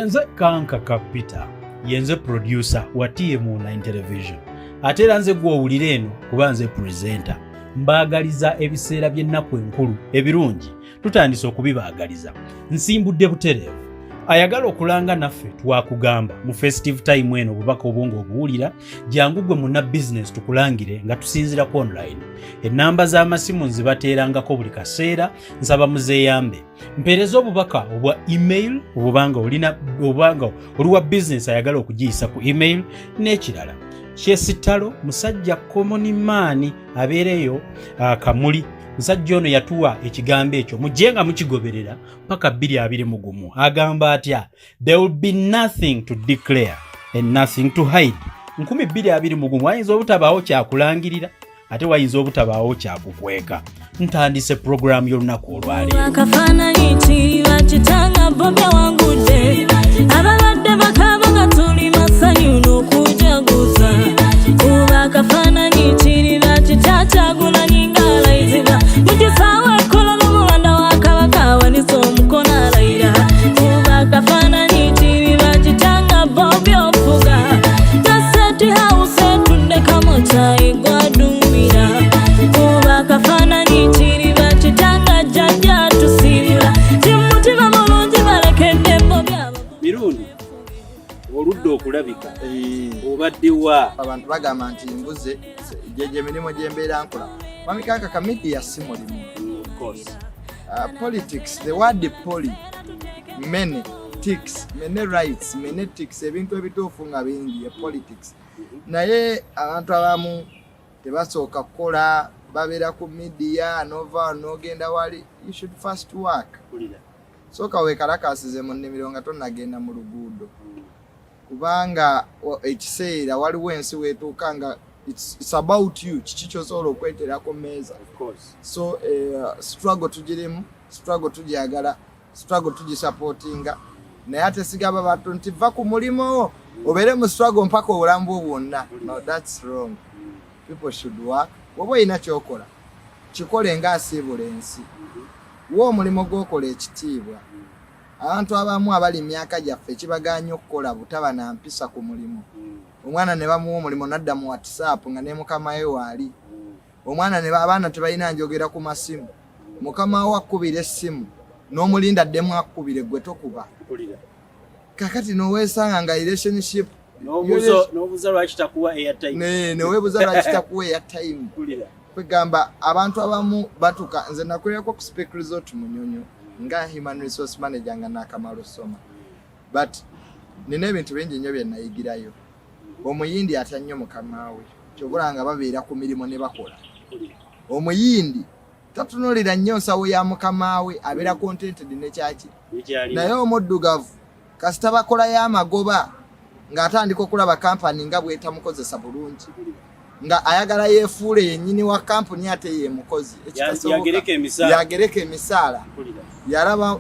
Yenze Kanka Kapita, yenze producer wa TM9 television. Ate era nze gwe owulira eno kuba nze presenter. Mbaagaliza ebiseera by'ennaku enkulu ebirungi tutandise okubibaagaliza. Nsimbudde butereevu. Ayagala okulanga naffe twakugamba mu festive time eno obubaka obwongo obuwulira jangu gwe munna business tukulangire nga tusinzirako online. Ennamba z'amasimu nzibateerangako buli kaseera nsaba muzeeyambe. Mpeereza obubaka obwa email obubanga oliwa business ayagala okugiyisa ku email n'ekirala. Kyesitalo musajja common man abeereyo Kamuli. Musajja ono yatuwa ekigambo ekyo mujjenga mukigoberera paka 2021 agamba atya there will be nothing to declare and nothing to hide. 2021 wayinza obutabaawo kyakulangirira ate wayinza obutabaawo kyakukweka. Ntandise program y'olunaku olwaleero. Akafaananyi kiba kitanga bobya wangudde abalwadde bakaba nga tuli masanyu n'okujaguza kuba akafaananyi kiba kitakyagulanye ng'alayizibwa mukisawe kola n'omulanda wa kabaka wanisa omukono alayira kuba akafaananyi kiba kitanga bobya ofuga taseti hawuse tuddekamu kyayi gwadumira kuba akafaananyi kiba kitanga jjajja tusiibula kimutima mulungi balekedde bobya Mirundi oludde okulabika obaddewa abantu bagamba nti mbuze jeje mirimo gyembeera nkola Mami Kanka ka media si mulimu. Of course. Politics, the word poly, many ticks, many rights, many ticks, ebintu ebituufu nga bingi politics. Naye abantu abamu tebasooka kukola babeera ku media nova n'ogenda wali. You should first work. Sooka weekalakaasize mu nnimiro nga tonnagenda mu luguudo. Kubanga ekiseera waliwo ensi weetuuka nga it's about you kiki kyosobola okweterako meeza. Of course. So struggle tugirimu, struggle tujagala, struggle tugisupportinga. Naye ate sigaba bantu nti va ku mulimo obeere mu struggle mpaka obulamu bwo bwonna. No, that's wrong. People should work. Woba ina kyokola kikole nga asiibula ensi. Wo omulimo gw'okola ekitiibwa. Abantu abamu abali myaka gyaffe kibaganya okukola butaba na mpisa ku mulimo. Omwana ne bamuwa omulimo nadda mu WhatsApp nga ne mukama we waali. Omwana ne abaana tebalina njogera ku masimu. Mukama we akubira essimu n'omulinda ddemu akubire gwe tokuba. Kakati n'oweesanga nga relationship n'obuza lwaki takuwa airtime. Ne weebuza lwaki takuwa airtime. Kwegamba abantu abamu batuka nze nakolera ku Speak Resort Munyonyo nga human resource manager nga nakamalo soma. But nina ebintu bingi nnyo bye nayigirayo. Omuyindi atannyo mukama we kyobulanga babeera ku mirimo ne bakola. Omuyindi tatunulira nnyo nsawo ya mukama we abeera contented ne kyaki. Naye omuddugavu kasita bakola y'amagoba ng'atandika okulaba kampani nga bw'etamukozesa bulungi nga ayagala yeefuule yennyini wa kampuni ate ye mukozi yagereka emisaala yalaba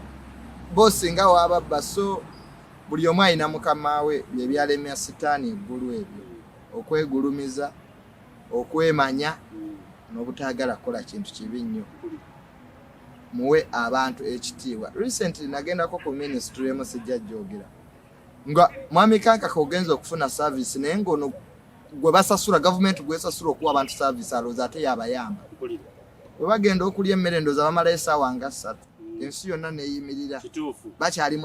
bosi nga wababba. So buli omu alina mukama we byebyalema sitaani eggulu ebyo okwegulumiza okwemanya n'obutaagala kukola kintu kibi nnyo. Muwe abantu ekitiibwa. Recently nagendako ku ministry emu sijja jjogera nga Mwami Kanka kogenza okufuna service naye ng'ono gwe basasula government gwesasula okuwa abantu service alooza ate yabayamba. Bwe bagenda okulya emmere ndooza bamalayo essaawa nga 3 ensi yonna neeyimirira. Bakyali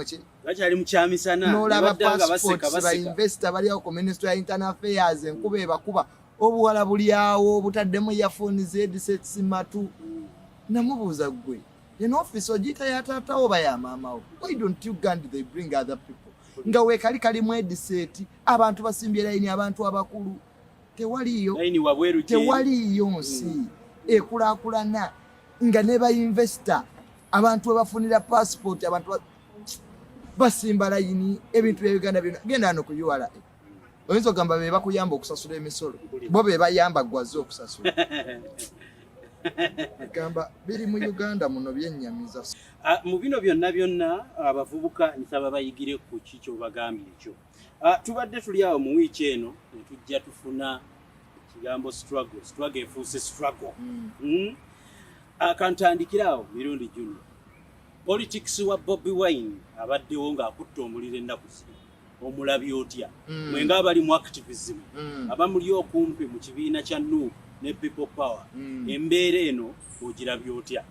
mu kyamisana n'olaba passports ba investor bali awo ku Ministry ya Internal Affairs enkuba ebakuba obuwala buli awo obutaddemu earphones headsets matu. Namubuuza gwe eno office ogiyita ya taata oba ya maama wo. Why don't you Gandhi they bring other people? Nga weekali kali mu headset abantu basimbye layini abantu abakulu tewaliyo nsi ekulaakulana nga ne ba investor abantu abafunira passport abantu basimba layini ebintu bya Uganda bino genda no kuyuwala. Oyinza ogamba be bakuyamba okusasula emisolo bo be bayamba gwaze okusasula. Gamba biri mu Uganda muno byennyamiza. Mu bino byonna abavubuka nsaba bayigire ku kikyo bagambye ekyo. Tubadde tuli awo mu wiiki eno ne tujja tufuna ekigambo struggle efuuse struggle. Akantandikira awo Mirundi Junior. politics wa Bobi Wine abaddewo ng'akutte omuliro ennaku zino omulabye otya mwenga abali mu activism abamuli okumpi mu kibiina kya NUP ne People Power embeera eno ogirabye otya?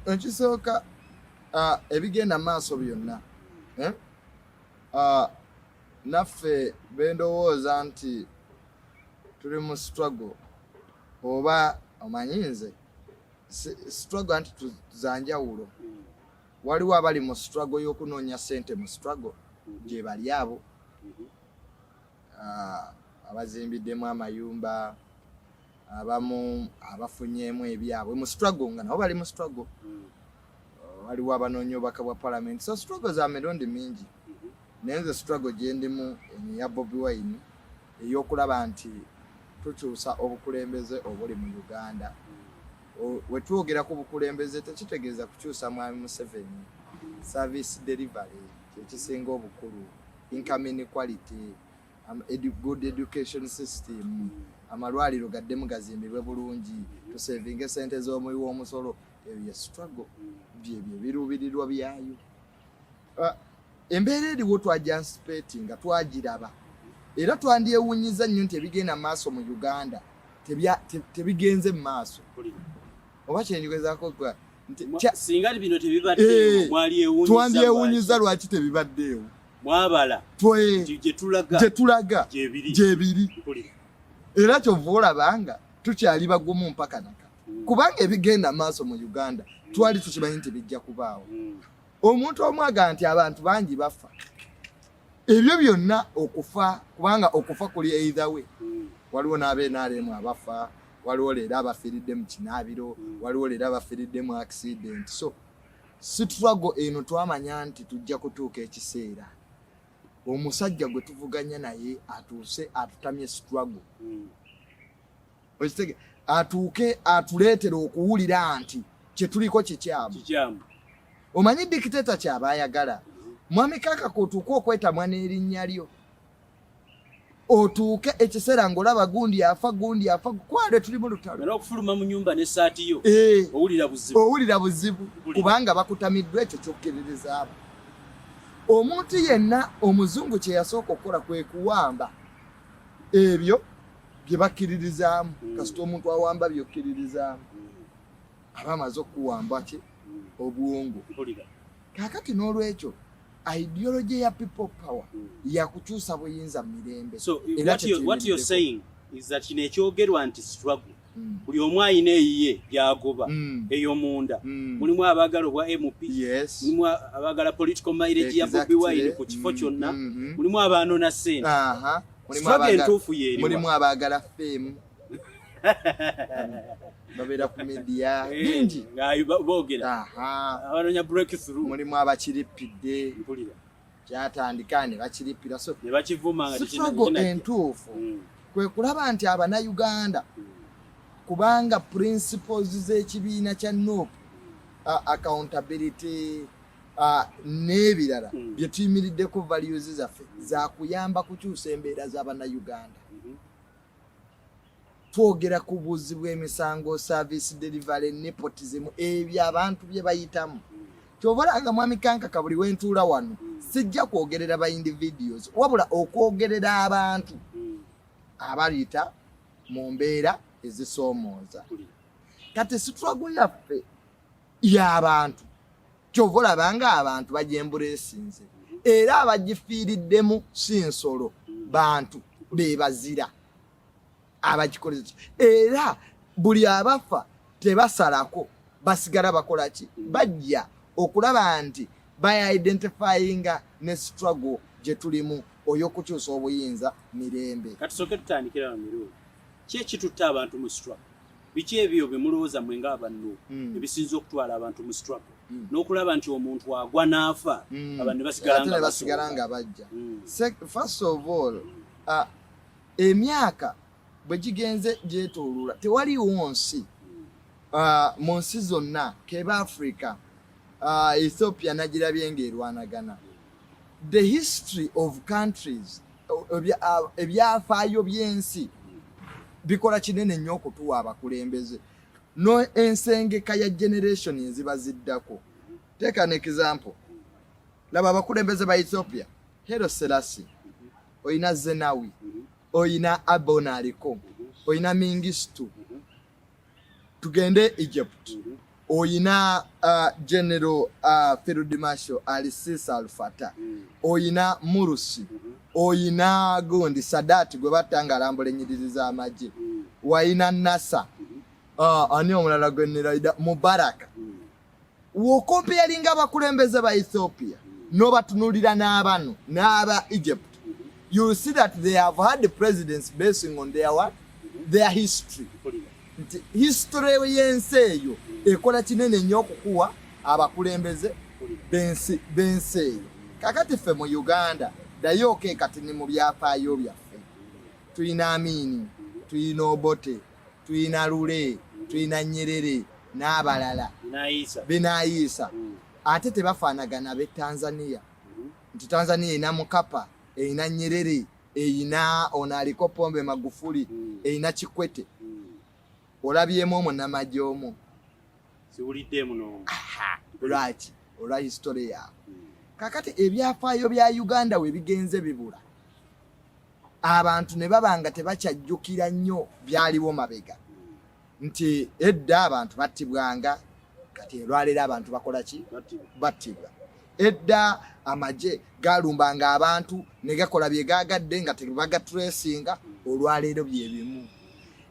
Ekisooka ebigenda maaso byonna naffe bendowooza nti tuli mu struggle oba omanyinze struggle nti tuzanjawulo waliwo abali mu struggle y'okunoonya ssente mu struggle gye bali abo abazimbiddemu amayumba abamu abafunyeemu ebyabwe mu struggle nga nabo bali mu struggle waliwo abanoonya obubaka bwa parliament so struggle za mirundi mingi naye nze struggle gye ndimu eya Bobi Wine ey'okulaba nti tukyusa obukulembeze obuli mu Uganda wetwogera ku bukulembeze tekitegeeza kukyusa mwami Museveni service delivery kyekisinga obukulu income inequality good education system amalwaliro gaddemu gazimbibwe bulungi tusevinge sente z'omuwi w'omusolo ebyo struggle byebyo biruubirirwa byayo embeera eriwo twajansipeeti nga twagiraba era twandyewunyiza nnyo nti ebigenda maaso mu Uganda tebigenze mu maaso oba kyendigezaako singa bino tebibaddeewo twandyewunyiza lwaki tebibaddeewo mwabala gye tulaga gyebiri era kyova olabanga tukyali bagumu mpaka naka kubanga ebigenda maaso mu Uganda twali tukimanyi nti bijja kubaawo omuntu omwaga nti abantu bangi bafa ebyo byonna okufa kubanga okufa kuli either way waliwo n'ab'NRM abafa waliwo leero abafiiridde mu kinaabiro waliwo leero abafiiridde mu accident so struggle eno twamanya nti tujja kutuuka ekiseera omusajja gwe tuvuganya naye atuuse atutamye struggle okitege atuuke atuleetere okuwulira nti kyetuliko kikyamu omanyi dikiteta kyaba ayagala mwami Kakaka otuuke okwetamwa n'erinnya lyo otuuke ekiseera ng'olaba gundi afa kwale tuli mu lutalo okufuluma mu nyumba n'essaati yo owulira buzibu kubanga bakutamiddwa ekyo kyokkerereza abo omuntu yenna omuzungu kye yasooka okukola kwe kuwamba ebyo bye bakkiririzaamu kasita omuntu awamba byokkiririzaamu aba amaze okuwamba ki obwongo kaakati n'olwekyo ideology ya People Power yakukyusa buyinza mu mirembe so what you're saying is that kino ekyogerwa nti struggle buli omu ayina eyiye byagoba ey'omunda mulimu abaagala obwa MP mulimu abaagala political mileage ya Bobi Wine ku kifo kyonna mulimu abanona ssente struggle entuufu yeeriwa mulimu abaagala fame babeera ku media bingi boogera abanoonya breakthrough mulimu abakirippidde kyatandika ne bakirippira so ne bakivuma nga struggle entuufu kwe kulaba nti Abannayuganda kubanga principles z'ekibiina kya NUP accountability n'ebirala bye tuyimiriddeko values zaffe za kuyamba kukyusa embeera z'Abannayuganda twogera ku buzzi bw'emisango service delivery nepotism ebyo abantu bye bayitamu kyobalanga mwami Kankaka buli wentuula wano sijja kwogerera ba individuals wabula okwogerera abantu abalita mu mbeera ezisoomooza kati struggle yaffe y'abantu kyova olabanga abantu bajembuleesinze era abagifiiriddemu si nsolo bantu be bazira abagikoleza era buli abafa tebasalako basigala bakola ki bajja okulaba nti baya-identifyinga ne struggle gye tulimu oy'okukyusa obuyinza mirembe. Katusooke tutandikira na mirundi ki ekitutta abantu mu struggle biki ebyo bye mulowooza mwe ng'abantu ebisinza okutwala abantu mu struggle n'okulaba nti omuntu agwa n'afa abantu ne basigala nga bajja. First of all emyaka bwe gigenze gyetoolula tewaliwo nsi mu nsi zonna keba Africa Ethiopia nagirabye ng'erwanagana. The history of countries ebyafaayo by'ensi bikola kinene nnyo okutuwa abakulembeze no ensengeka ya generation eziba ziddako Take an example. Laba abakulembeze ba Ethiopia. Haile Selassie. Oyina Zenawi. Oyina Abona aliko. Oyina Mengistu. Tugende Egypt. Oyina General Field Marshal Ali Sisi Al-Fatah. Oyina Murusi. Oyina gundi Sadat gwe batanga alambula ennyiriri z'amagye. Wayina Nasa. Ani omulala gwe niraida Mubarak. Wokompeyalinga abakulembeze ba Ethiopia n'obatunulira n'abano n'aba Egypt, you will see that they have had the presidents basing on their history. History y'ensi eyo ekola kinene nnyo okukuwa abakulembeze b'ensi eyo. Kakati ffe mu Uganda ddayo okekati ne mu byafaayo byaffe. Tuyina Amini, tuyina Obote, tuyina Lule, tuyina Nyerere n'abalala Benaisa. Ate tebafaanagana be Tanzania. Nti Tanzania erina Mukapa, erina Nyerere, erina ono aliko Pombe Magufuli, erina Kikwete. Olabyemu omunnamagye omu. Siwuliddemu n'omu. Right. Olwa history yaabwe. Kakati ebyafaayo bya Uganda we bigenze bibula. Abantu ne babanga tebakyajjukira nnyo byaliwo mabega. Nti edda abantu battibwanga, kati olwaleero abantu bakola ki? Battibwa. Edda amagye galumbanga abantu ne gakola bye gagadde nga tebagatresinga, olwaleero bye bimu.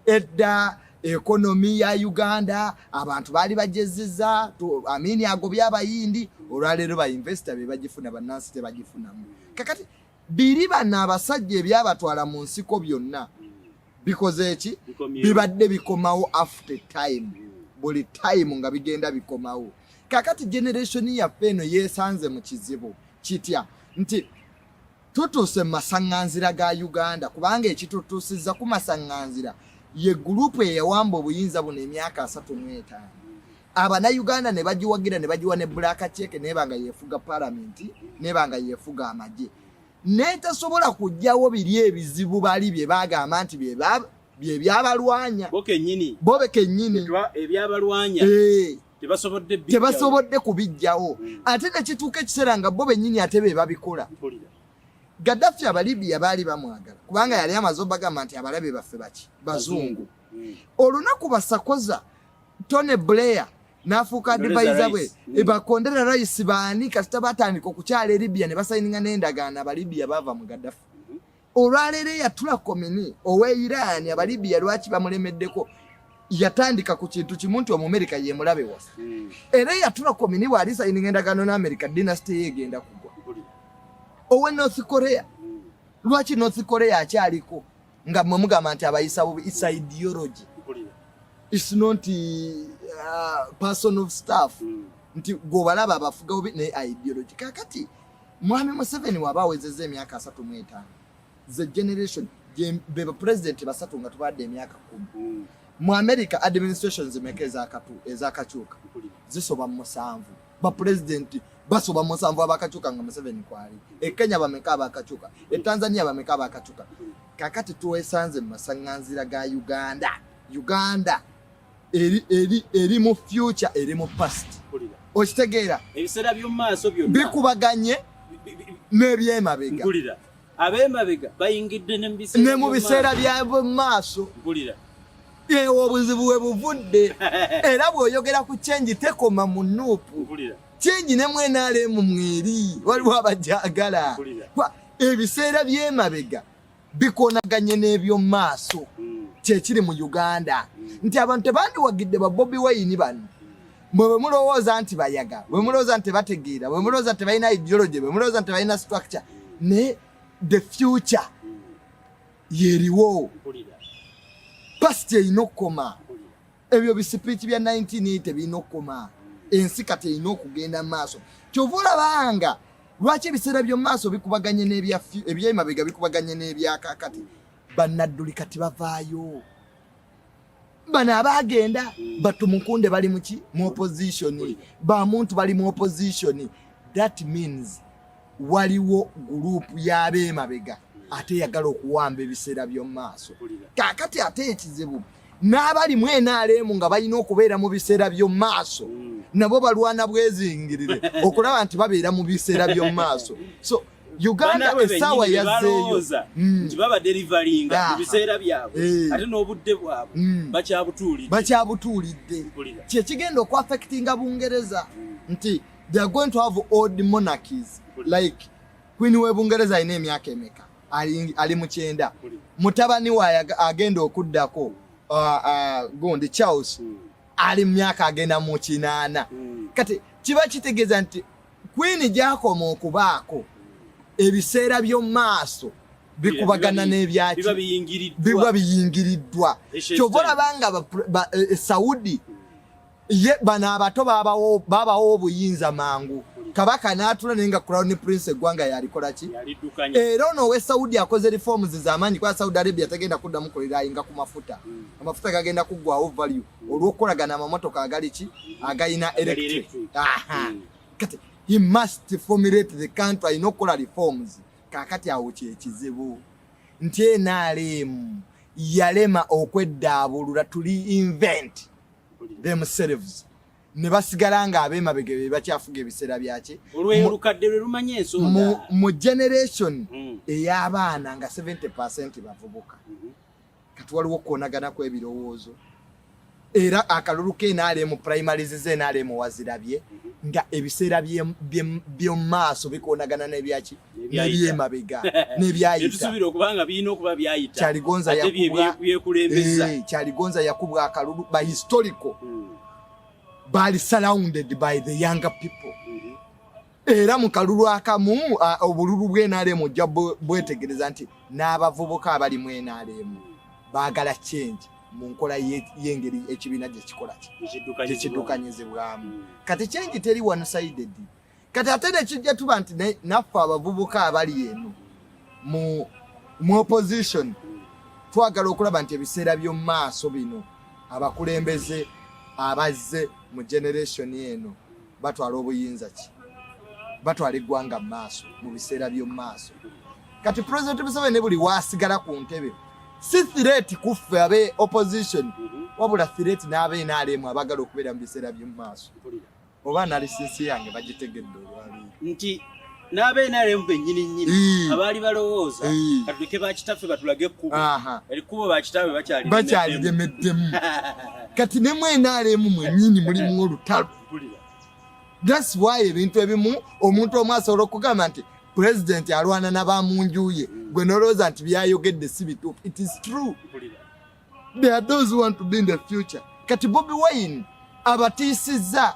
Edda ekonomi ya Uganda abantu bali bajezeza, Amini agobya abayindi, olwaleero ba investor be bagifuna bannansi tebagifunamu. Kakati biri bana abasajja ebyabatwala mu nsiko byonna. Because eki bibadde bikomawo after time. Buli time nga bigenda bikomawo. Kakati generation yaffe eno yesanze mu kizibu kitya nti tutuse masanganzira ga Uganda kubanga ekitutusiza ku masanganzira ye group eyawamba obuyinza buno emyaka 35. Abana Uganda ne bagiwagira ne bagiwa ne black check ne banga yefuga parliament ne banga yefuga amagye. Neta sobola kujjawo biri ebizibu bali bye bagamba nti bye byabalwanya bobe kennyini ebyabalwanya tebasobodde kubijjawo. Ate nekituuka ekiseera nga bobe nnyini ate be babikola. Gaddafi abalibya baali bamwagala kubanga yali amaze bagamba nti abalabe baffe baki bazungu. Olunaku basakoza Tony Blair nafuuka advisor bwe ebakondera rais baani kasita batandika okukyala Libya ne basayininga n'endagaano abalibya bava mu Gaddafi. Olwaleero yatula komini owe Iran abalibya lwaki bamulemeddeko yatandika ku kintu kimu nti Omumerika ye mulabe wasa. Era yatula komini bw'ali sayininga endagaano n'Amerika dynasty yegenda kugwa. Owe North Korea lwaki North Korea akyaliko nga mmwe mugamba nti abayisa bubi, it's ideology. It's not person of staff. Nti gobalaba abafuga bubi ne ideology. Kakati Mwami Museveni wabawezeze emyaka 35. The generation beba president basatu nga tubadde emyaka 10. Mu America administrations zimekeza ezakachuka zisoba mu 7. Ba president basoba mu 7 abakachuka nga Museveni kwali. Kenya bameka abakachuka, Tanzania bameka abakachuka. Kakati tuwesanze mu masanganzira ga Uganda eri mu future eri mu past. Okitegeera ebiseera by'omaaso byonna bikubaganye n'ebyemabega. Abemabega bayingidde ne mu biseera by'omaaso. Obuzibu bwe buvudde. Era bw'oyogera ku change tekoma mu nuupu. Change ne mwenale mu mweri waliwo abajagala. Ebiseera by'emabega bikonaganye n'ebyomaaso. Kyekiri mu Uganda nti abantu tebandiwagidde ba Bobi Wine bano mwe mulowooza nti bayaga, mwe mulowooza nti bategeera, mwe mulowooza nti balina ideology, mwe mulowooza nti balina structure, ne the future yeriwo past inokoma. Ebyo bisipichi bya 1980 binokoma. Ensi kati inokugenda maaso. Kyovula banga lwaki ebiseera by'omu maaso bikubaganye ebyemabega bikubaganye n'ebyakakati. Banadduli kati bavaayo. Bana abagenda batumukunde bali muki mu opposition, ba muntu bali mu opposition. That means waliwo group y'abemabega ate yagala okuwamba ebiseera by'omu maaso. Kakati ate ekizibu n'abali mwenaalemu nga balina okubeera mu biseera by'omu maaso nabo balwana bwezingirire okulaba nti babeera mu biseera by'omu maaso. So Uganda esawa yazzeeyo nti baba deliveringa mu biseera byabwe ate n'obudde bwabwe bakyabutuulidde kyekigenda okuaffectinga Bungereza nti they are going to have old monarchies like Queen we Bungereza ine emyaka emeka ali mu 9 mutabani wa agenda okuddako gondi Charles ali mu myaka agenda mu 8 kati kiba kitegeeza nti Queen gyakoma okubaako ebiseera by'omu maaso bikubagana n'ebyaki biba biyingiriddwa kyovola banga Saudi ye bana abato babawo obuyinza mangu kabaka n'atula nenga crown prince eggwanga yalikola ki era ono we Saudi akoze reforms z'amaanyi kwa Saudi Arabia tagenda kuddamu kolera inga ku mafuta amafuta gagenda kuggwawo value olw'okukolagana amamotoka agali ki agayina electric kati he must formulate the country ayina okukola reforms kakati awo kyekizibu nti NRM yalema okweddaabulula tuli invent themselves ne basigala nga abemabege be bakyafuga ebiseera byaki olw'olukadde lwe lumanye ensonga mu generation ey'abaana nga 70% bavubuka kati waliwo okwonagana kw'ebirowoozo era akalulu k'NRM primaries z'NRM wazirabye nga ebiseera by'omu maaso bikonagana n'ebyaki n'ebyemabega n'ebyayita tetusuubira okubanga birina okuba byayita Kyaligonza yakubwa akalulu by historical bali surrounded by the younger people era mu kalulu akamu obululu bw'NRM ojja bwetegereza nti n'abavubuka abali mu NRM baagala change mu nkola y'engeri ekibiina gye kikola kyekiddukanyizibwamu kati change teri one sided kati ate nekijja tuba nti naffe abavubuka abali eno mu opposition twagala okulaba nti ebiseera by'omu maaso bino abakulembeze abazze mu generation eno batwala obuyinza ki batwala eggwanga mu maaso mu biseera by'omu maaso kati President Museveni buli waasigala ku ntebe si threat kuffe abe opposition wabula threat n'abe NRM abagala okubeera mu biseera by'omu maaso oba nalisinsi yange bagitegedde olwali nti n'abe NRM bennyini abaali balowooza katuleke bakitaffe batulage ekkubo ekkubo bakitabe bakyaliremeddemu kati ne mu NRM mwennyini mulimu olutalo that's why ebintu ebimu omuntu omu asobola okugamba nti president alwana n'abamunjuye gwe nolowooza nti byayogedde si bituufu it is true there are those who want to be in the future kati Bobi Wine abatiisizza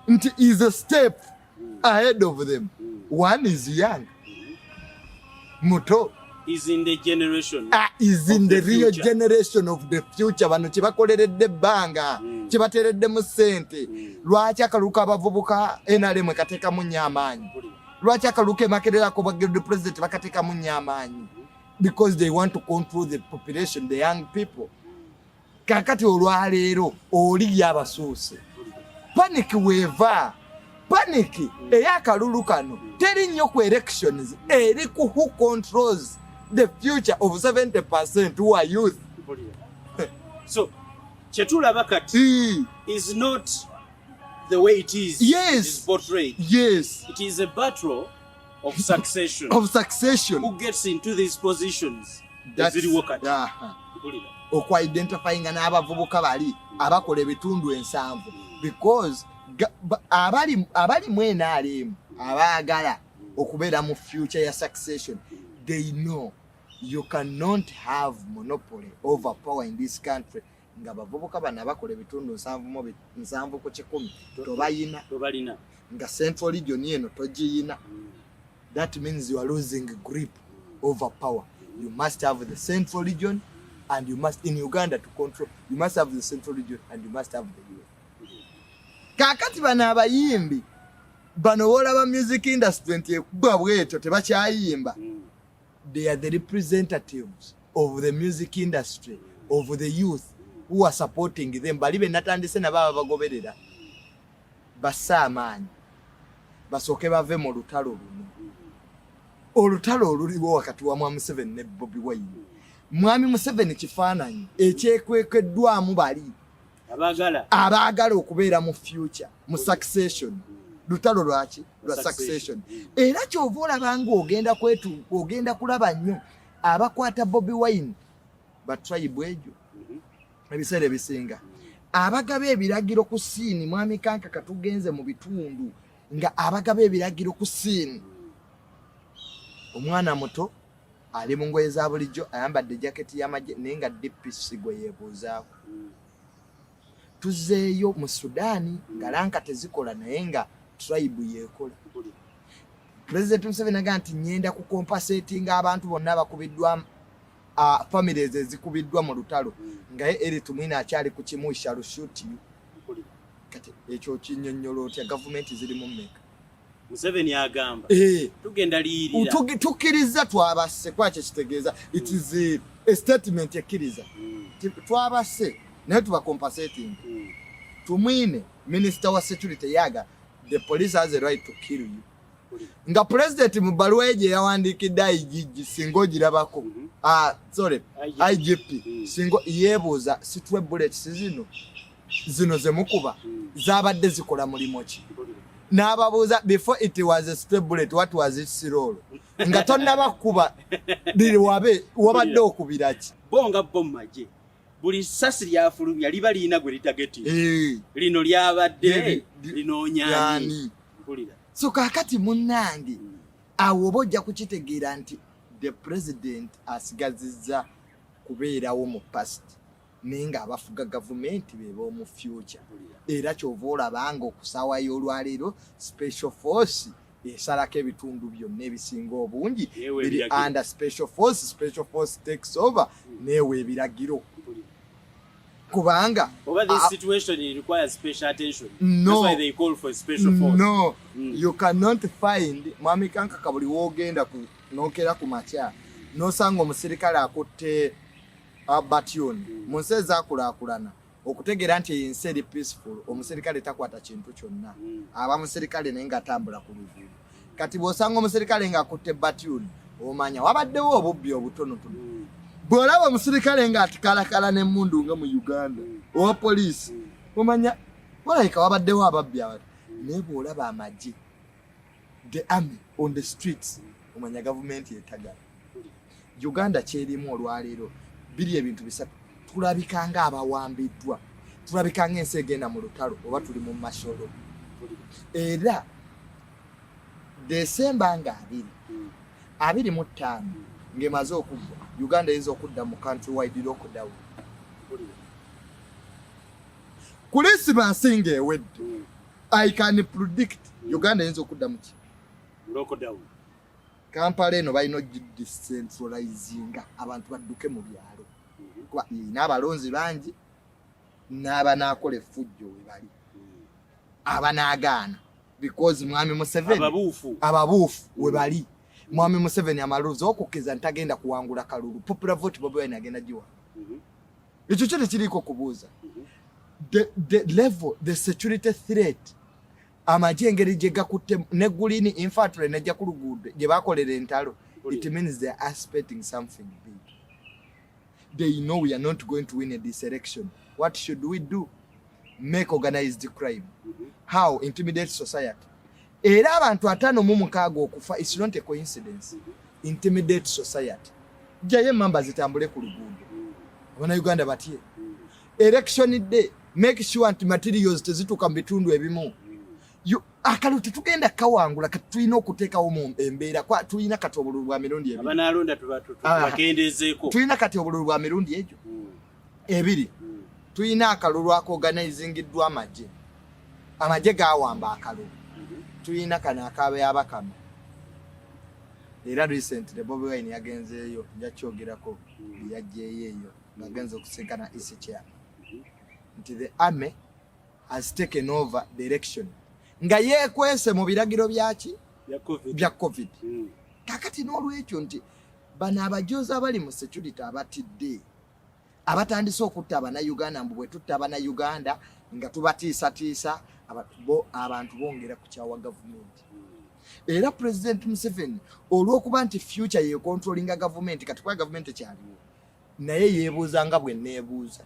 nti is a step ahead of them one is young muto is in the generation is in the real generation of the future bano kyebakoleredde ebbanga kyebateredde mu ssente lwaki akaluka abavubuka NRM kateekamu nnyo amaanyi lwaki akaluka emakererako bagedde president bakateekamu nnyo amaanyi because they want to control the population the young people kakati olwaleero oli yabasuuse panic weeva panic eyakalulu kano teri nnyo ku elections eri ku who controls the future of 70% who are youth so chetulaba kati is not the way it is yes it is portrayed yes it is a battle of succession who gets into these positions that's okwa-identifyinga n'abavubuka bali abakola ebitundu 7 because abali mu NRM abaagala okubeera mu future ya succession they know you cannot have monopoly over power in this country nga bavubuka bana bakola ebitundu 7 ku 10 tobalina nga central region eno togiyina that means you are losing grip over power you must have the central region and you must in Uganda to control you must have the central region and you must have the youth kakati bana abayimbi bano wolaba music industry nti ekubwa bwetyo tebakyayimba they are the representatives of the music industry of the youth who are supporting them balibe natandise nababa bagoberera bassa amaanyi basooke bave mu lutalo luno olutalo oluliwo wakati wa Mwami Museveni ne Bobi Wine Mwami Museveni kifaananyi ekyekwekeddwamu bali abaagala okubeera mu future mu succession lutalo lwaki lwa succession era kyova olabanga ogenda kulaba nnyo abakwata Bobi Wine ba tribe ejo ebiseera ebisinga abagaba ebiragiro ku siini mwami Kanka katugenze mu bitundu nga abagaba ebiragiro ku siini omwana muto ali mu ngoye za bulijjo ayambadde jaketi y'amagye naye nga DPC gwe yeebuuzaako tuzeeyo mu Sudaani nga lanka tezikola naye nga tribe yeekola President Museveni agamba nti nyenda ku compensatinga abantu bonna bakubiddwa families ezikubiddwa mu lutalo nga ye eri tumwina akyali ku kimu shall shoot you kati ekyo kinnyonnyola otya gavumenti ziri mu mmeka Museveni agamba tugenda liirira tukkiriza twabasse kwakyo kitegeeza it is a statement ekkiriza twabasse naye tuba compensating tumwine minister wa security yaga the police has a right to kill you nga president mu baluwa ye yawandiikidde IGG singa ogirabako sorry IGP singa yeebuuza situwe bullets zino zemukuba zabadde zikola mulimo ki n'ababuuza before it was a stray bullet what was its role nga tonnabakuba liri wabadde okubira ki bonga bommaje buli ssasi lyafulumya liba liyina gwe litageti lino lyabadde linoonyaani so kakati munnange awo oba ojja kukitegeera nti the president asigazizza kubeerawo mu past naye ng'abafuga gavumenti be b'omu future era kyova olabanga okusaawayo olwaleero special force esalako ebitundu byonna ebisinga obungi biri under special force takes over neewa ebiragiro kubanga this situation requires special attention. That's why they call for a special force. You cannot find mwami Kanka kabuli wogenda nokera ku makya nosanga omusirikale akutte battalion munsi ezaakulaakulana okutegeera nti ensi eri peaceful omusirikale takwata kintu kyonna aba musirikale naye nga atambula ku luguudo kati bw'osanga omusirikale ng'akutte battalion omanya wabaddewo obubbi obutonotono bw'olaba omusirikale ng'atikalakala n'emmundu nga mu Uganda owa poliisi omanya walayika wabaddewo ababbi abati naye bw'olaba amagye the army on the streets omanya gavumenti yetagala Uganda kyerimu olwaleero biri ebintu bisatu tulabika nga abawambiddwa tulabika nga ensi egenda mu lutalo oba tuli mu masolo era Desemba nga 25 ng'emaze okugwa Uganda eyinza okudda mu country wide lockdown Christmas ng'ewedde I can predict Uganda eyinza okudda mu lockdown Kampala eno balina decentralizinga abantu badduke mu byalo kuba n'abalonzi bangi n'abanaakola effujjo we bali abanaagaana because mwami Museveni ababuufu we bali mwami Museveni amaluzi okukkiriza ntagenda kuwangula kalulu popular vote Bobi Wine agenda giwa ekyo kyo tekiriiko kubuuza the level the security threat amagye engeri gye gakutte ne Green infantry nejja ku luguudo gye bakolera entalo it means they are expecting something big. They know we are not going to win this election. What should we do? Make organized crime. How? Intimidate society. Era abantu 56 okufa is not a coincidence. Intimidate society. Jaye mamba zitambule ku luguudo. Abana Uganda batye. Election day make sure anti materials tezituka mu bitundu ebimu. Akaluti tugenda kawangula katulina okuteekawo mu embeera kwa tulina kati obululu bwa mirundi ebiri abanalonda tubakendezeeko tulina kati obululu bwa mirundi egyo ebiri tulina akalulu akoganizingiddwa amagye gawamba akalulu tulina kana akabe abakama era recently Bobi Wine yagenzeeyo yakyogerako yajjeeyo eyo ngagenze okusinkana isicha nti the army has taken over the election nga yeekwese mu biragiro byaki bya COVID. Kakati n'olwekyo nti bano abajozi abali mu security abatidde abatandise okutta abannayuganda mbu bwe tutta abannayuganda nga tubatiisatiisa abantu bongera kukyawa gavumenti. Era President Museveni olw'okuba nti future ye controllinga gavumenti kati kwa gavumenti ekyaliwo naye yeebuuza nga bwe neebuuza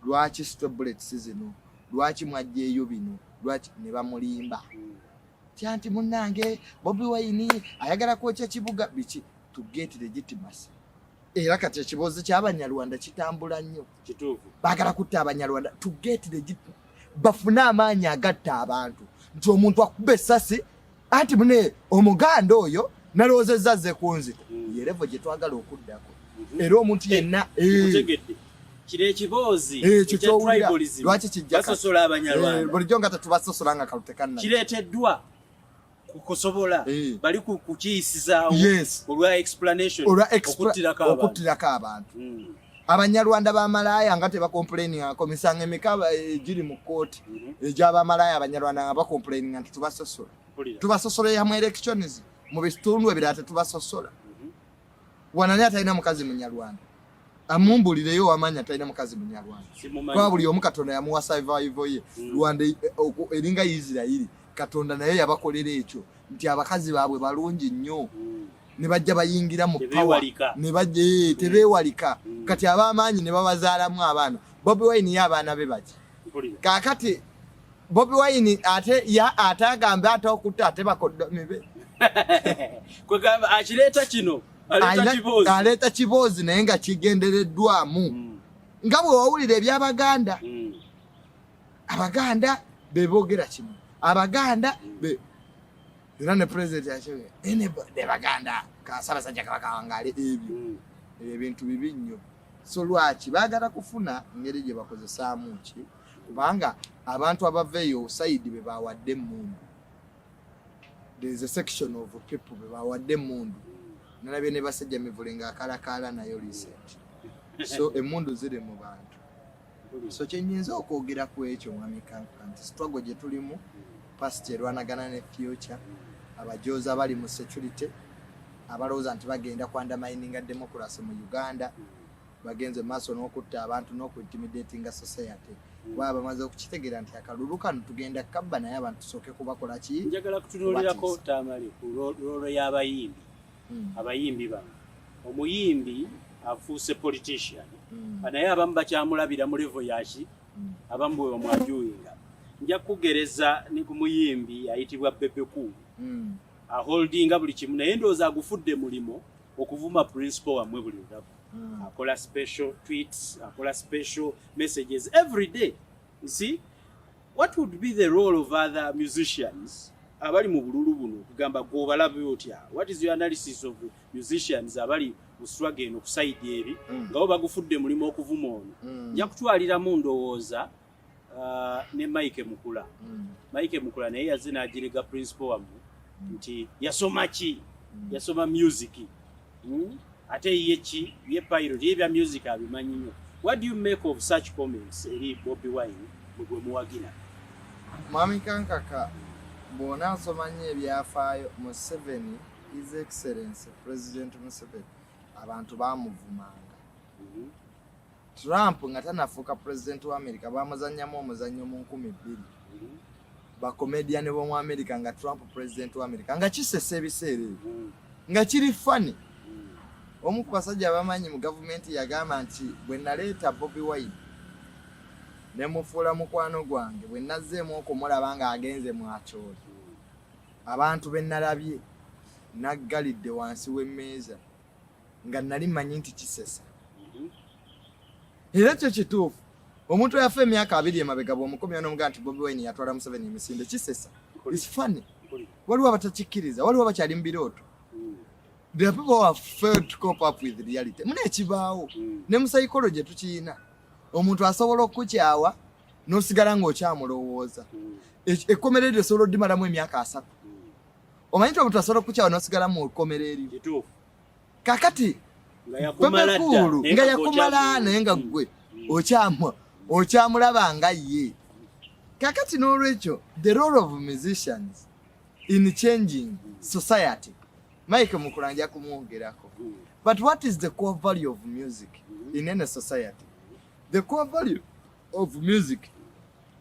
lwaki Strawbullets zino lwaki mwajjeeyo bino lwaki ne bamulimba kyanti munnange Bobi Wine ayagala kwokya kibuga biki to get legitimacy era kati ekibuuzo ky'Abanyarwanda kitambula nnyo kituufu baagala kutta Abanyarwanda to get legitimacy bafune amaanyi agatta abantu nti omuntu akuba essasi anti mune omuganda oyo nalowoozezza azze ku nzito yerevo gye twagala okuddako era omuntu yenna kire ekiboozi tribalism lwaki kijja basosola Abanyarwanda bulijjo nga tetubasosola nga kalute kanna kireeteddwa kusobola bali kukiyisizaawo olwa explanation okuttirako abantu Abanyarwanda b'amalaaya nga tebakomplaininga komisanga emikaba giri mu kooti egy'abamalaaya Abanyarwanda nga bakomplaininga nti tubasosola tubasosola mu elections mu bitundu ebirala tetubasosola wanani atalina mukazi Munyarwanda amumbulireyo wamanya atalina mukazi Munyarwanda kwa buli omu Katonda yamuwa survival ye Rwanda eringa Isiraeli Katonda naye yabakolera ekyo nti abakazi baabwe balungi nnyo ne bajja bayingira mu power ne bajja tebeewalika kati ab'amaanyi ne babazaalamu abaana Bobi Wine y'abaana be baki kaakati Bobi Wine ate agambe ate okutta ate bakoddomi be kwegamba akireeta kino aleeta kiboozi naye nga kigendereddwamu nga bwe wawulira eby'Abaganda Abaganda beboogera kimu Abaganda era ne president yakiwe ne Baganda Ssaabasajja Kabaka wangaale ebyo ebintu bibi nnyo so lwaki baagala kufuna ngeri gye bakozesaamu ki kubanga abantu abaveeyo side be bawadde emmundu there is a section of people be bawadde emmundu nalabye ne basajja Mivule ng'akalakaala nayo recent so emmundu ziri mu bantu so kyenyinza okwogera ku ekyo mwami Kanka nti struggle gye tulimu past erwanagana ne future abajozi abali mu security abalowooza nti bagenda kwandamininga democracy mu Uganda bagenze maaso n'okutta abantu n'okuintimidatinga society baba bamaze okukitegeera nti akalulu kano tugenda kabba naye abantu tusooke kubakola ki njagala kutunuulirako Tamale ku lolo y'abayimbi abayimbi bano omuyimbi afuuse politician naye abamu bakyamulabira mu level yaki abamu bwe bamwajuwinga nja kugereza ne ku muyimbi ayitibwa Bebe Cool aholdinga buli kimu naye ndowooza agufudde mulimo okuvuma principal wamwe buli lunaku akola special tweets akola special messages every day you see what would be the role of other musicians abali mu bululu buno okugamba gw'obalabe otya what is your analysis of musicians abali mu struggle eno ku side eri nga bo bagufudde mulimo okuvuma ono nja kutwaliramu ndowooza ne Mike Mukula Mike Mukula naye yazze n'agirega principal wamwe nti yasoma ki yasoma music ate ye pilot ye bya music abimanyi nnyo what do you make of such comments eri Bobi Wine bwe muwagira mwami Kankaka bona asoma nnyo ebyafaayo Museveni His Excellency President Museveni abantu bamuvumanga Trump nga tanafuuka president wa America bamuzannyamu omuzannyo mu 2000 bakomedian b'omu America nga Trump president wa America nga kisese ebiseera nga kiri funny omu ku basajja abamanyi mu gavumenti yagamba nti bwe naleeta Bobi Wine ne mufuula mukwano gwange bwe nazzeemu okumulaba nga agenze mu akyoli abantu be nalabye naggalidde wansi w'emmeeza nga nali manyi nti kisesa era kyo kituufu omuntu yafa emyaka 2 emabega bw'omukomya n'omugaa nti Bobi Wine yatwala Museveni emisinde kisesa it's funny waliwo abatakikkiriza waliwo abakyali mu birooto the people who have failed to cope up with reality mune ekibaawo ne mu psychology tukiyina omuntu asobola okukyawa n'osigala ng'okyamulowooza ekkomera eryo osobola oddimalamu emyaka 3 omanyi nti omuntu asobola okukyawa n'osigala mu kkomera eryo kakati nga yakumala naye nga ggwe okyamulaba nga ye kakati n'olwekyo the role of musicians in changing society Mike Mukulanja kumwogerako but what is the core value of music in any society the core value of music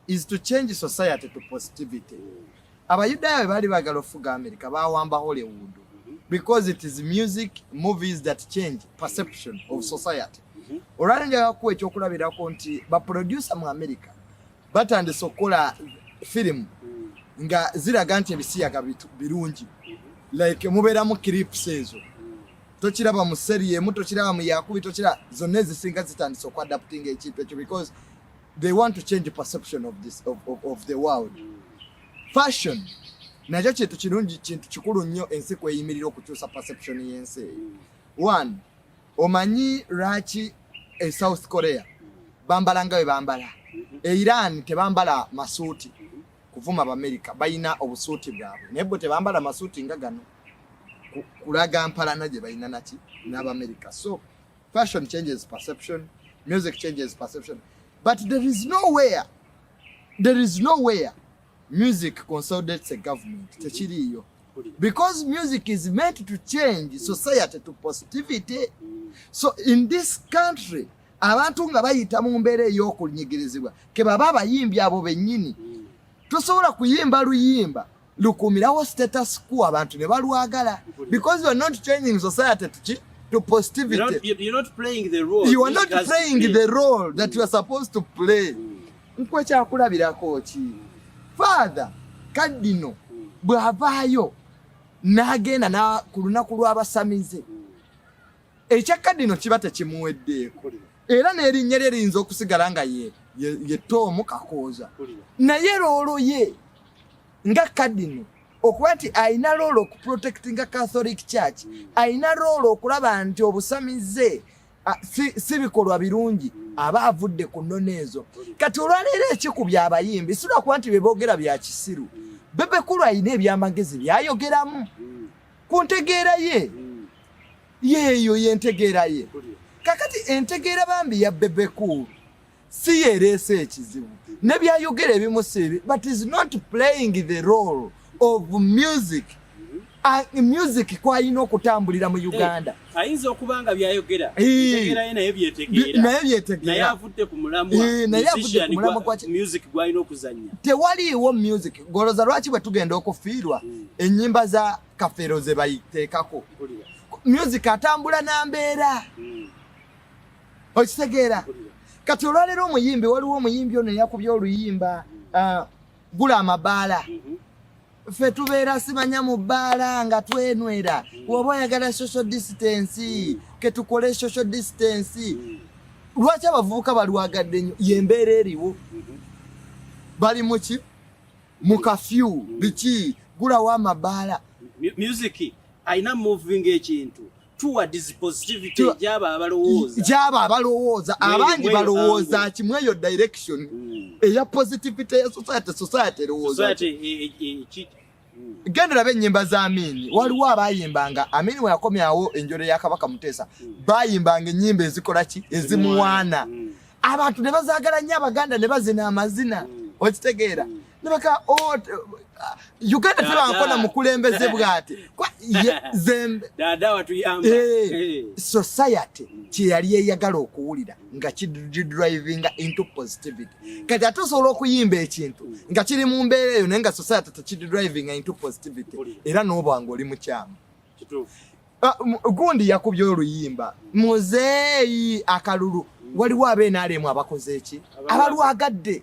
is to change society to positivity abayudaaya bali bagala ofuga America bawamba Hollywood because it is music movies that change perception of society olwali njaga kuwa ekyokulabirako nti baproducer mu America batandise okukola firimu nga ziraga nti ebisiyaga birungi like mubeeramu clips ezo tokiraba mu serie emu tokiraba mu yakubi tokiraba zonna ezisinga zitandise okuadaptinga ekintu ekyo because they want to change the perception of this of the world. Fashion nakyo kintu kirungi, kintu kikulu nnyo ensi kweyimirira okukyusa perception y'ensi. One, omanyi lwaki South Korea bambala nga bwe bambala, Iran tebambala masuuti kuvuma America, bayina obusuuti bwabwe naye bo tebambala masuuti nga gano kulaga mpalana gye bayina naki n'Amerika. So fashion changes perception, music changes perception, but there is nowhere music consolidates a government. Tekiriyo. Because music is meant to change society to positivity. So in this country abantu nga bayita mu mbeera ey'okunyigirizibwa ke baba abayimbi abo bennyini tosobola kuyimba luyimba lukumirawo status quo abantu ne balwagala because you are not changing society to positivity. You're not playing the role. You are not playing the role that you are supposed to play. Nkwe kyakulabirako ki father kadino bw'avaayo n'agenda na ku lunaku lw'abasamize ekya kadino kiba tekimuweddeeko era n'erinnya lye liyinza okusigala nga ye Tom Kakooza naye loolo ye nga kadino okuba nti ayina loolo okuprotectinga Catholic Church, ayina loolo okulaba nti obusamize si bikolwa birungi aba avudde ku nnono ezo. Kati olwaleero ekikubya abayimbi si lwakuba nti beboogera bya kisiru, Bebe Cool ayina ebyamagezi byayogeramu ku ntegeera ye yeeyo yentegeera ye. Kakati entegeera bambi ya Bebe Cool si yereese ekizibu ne byayogera ebimu sibi, but is not playing the role of music. Music kwayina okutambulira mu Uganda. Ayinza okubanga byayogera entegeera ye naye byetegeera naye avudde ku mulamwa kwa music gwayina okuzannya. Tewaliiwo music goloza lwaki bwe tugenda okufiirwa ennyimba za kafeero ze bayiteekako. Music atambula na mbeera okitegeera. Kati olwaleero omuyimbi waliwo omuyimbi ono yakubye oluyimba gula amabaala ffe tubeera simanya mu bbaala nga twenwera woba oyagala social distance ke tukole social distance. Lwaki abavubuka balwagadde nnyo yembeera eriwo bali muki mu kafyu biki gulawo amabaala. Music ayina moving ekintu towards positivity gyaba abalowooza abangi balowooza kimu eyo direction eya positivity ya society erowooza. Genda olabe ennyimba za Amini, waliwo abayimbanga Amini we yakomyawo enjole ya Kabaka Muteesa bayimbanga ennyimba ezikola ki ezimuwaana abantu ne bazaagala nnyo Abaganda ne bazina amazina okitegeera ne baka Uganda tebankona mukulembeze bwate zembe dada watuyamba society kyeyali eyagala okuwulira nga kidrivinga into positivity. Kati atosobola okuyimba ekintu nga kiri mu mbeera eyo naye nga society tekidrivinga into positivity era n'obwanga oli mukyamu. Gundi yakubye oluyimba muzeeyi akalulu waliwo abeenaalemu abakoze eki abalwagadde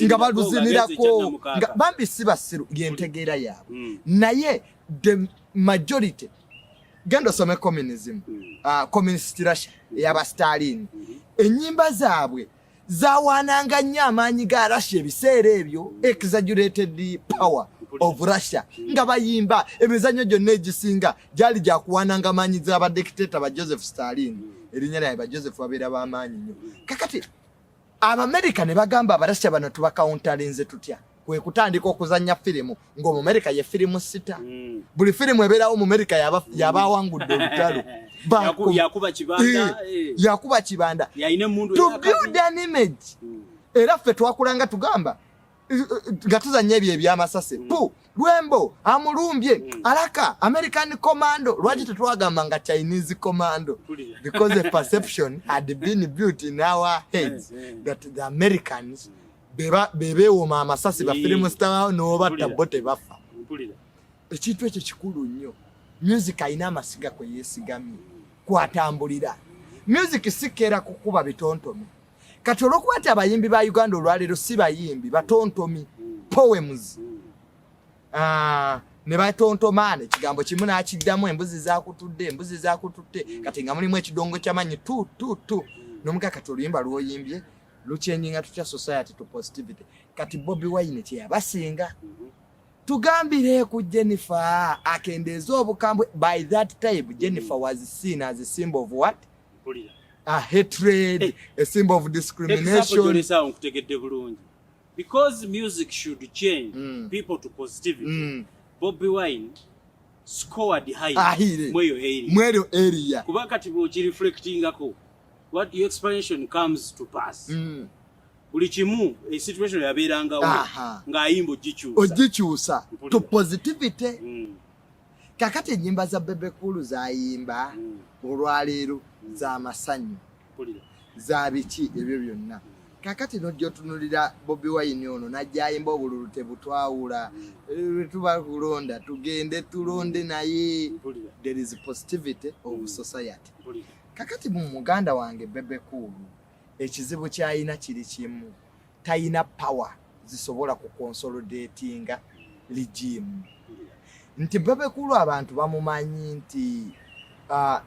nga baluzinirako bambi si basiru yentegeera yaabwe naye the majority genda osome communism communist Russia eyaba Stalin ennyimba zaabwe zawaananga nnyo amaanyi ga Russia ebiseera ebyo exaggerated power of Russia nga bayimba emizannyo gyonna egisinga gyali gyakuwaananga amaanyi z'abadikiteta ba Joseph Stalin. Erinnya lyabe ba Joseph wabeera b'amaanyi nnyo. Kakati Abamerika ne bagamba Abarasya bano tubakawuntalinze tutya kwe kutandika okuzannya firimu ng'Omumerika ye firimu sita buli firimu ebeerawo Omumerika yaba awangudde olutalo yakuba kibanda to build an image. Era ffe twakulanga tugamba nga tuzannya ebyo ebyamasase Lwembo amulumbye alaka American commando. Lwaki tetwagamba nga Chinese commando? Because the perception had been built in our heads that the Americans bebeewoma amasasi bafirimu sitawawo n'obatta bo tebafa. Ekintu ekyo kikulu nnyo. Music ayina amasiga kwe yeesigamye kwatambulira music sikera kukuba bitontomi kati olwokuba ti abayimbi ba Uganda olwaleero si bayimbi batontomi poems ne batontomane kigambo kimu nakiddamu embuzi zakutudde kati nga mulimu ekidongo kyamanyi tu nomuka kati oluyimba lwoyimbye luchenjinga tutya society to positivity kati Bobi Wine kyeyabasinga tugambire ku Jennifer akendeeza obukambwe. By that time Jennifer was seen as a symbol of what? A hatred, a symbol of discrimination. Because music should change people to positivity. Bobi Wine scored high mweyo area kuba kati bwoki reflectingako what your explanation comes to pass. Buli kimu a situation yabeerangawo ng'ayimba ogikyusa to positivity. Kakati ennyimba za Bebe Cool zayimba olwaleero za masanyu za biki ebyo byonna. Kakati nojja tunulira Bobi Wine ono najjayimba obululu tebutwawula tuba kulonda tugende tulonde naye. There is positivity of society. Kakati mu muganda wange Bebe Cool ekizibu kyayina kiri kimu tayina power zisobola ku consolidatinga regime. Nti Bebe Cool abantu bamumanyi nti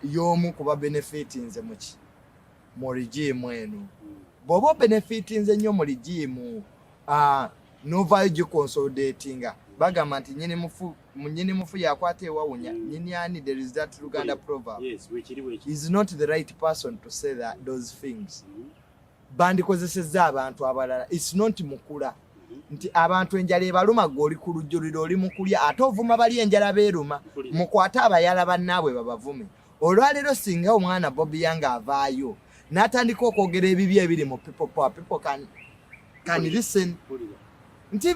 y'omu kuba benefitinze mu regime eno. Bobo benefitinze nnyo mu regime novaayo gikonsolidatinga bagamba nti nyini mufu yakwata ewawunya nyini ani. There is that Luganda proverb. Yes, he's not the right person to say those things. Bandikozesezza abantu abalala. It's not mukula. Nti abantu enjala ebaluma goli ku lujjuliro oli mukulya ate ovuma bali enjala beeruma mukwata abayala bannaabwe babavume. Olwaleero singa omwana Bobi Wine avaayo n'atandika okwogera ebibi ebiri mu people can listen. Nti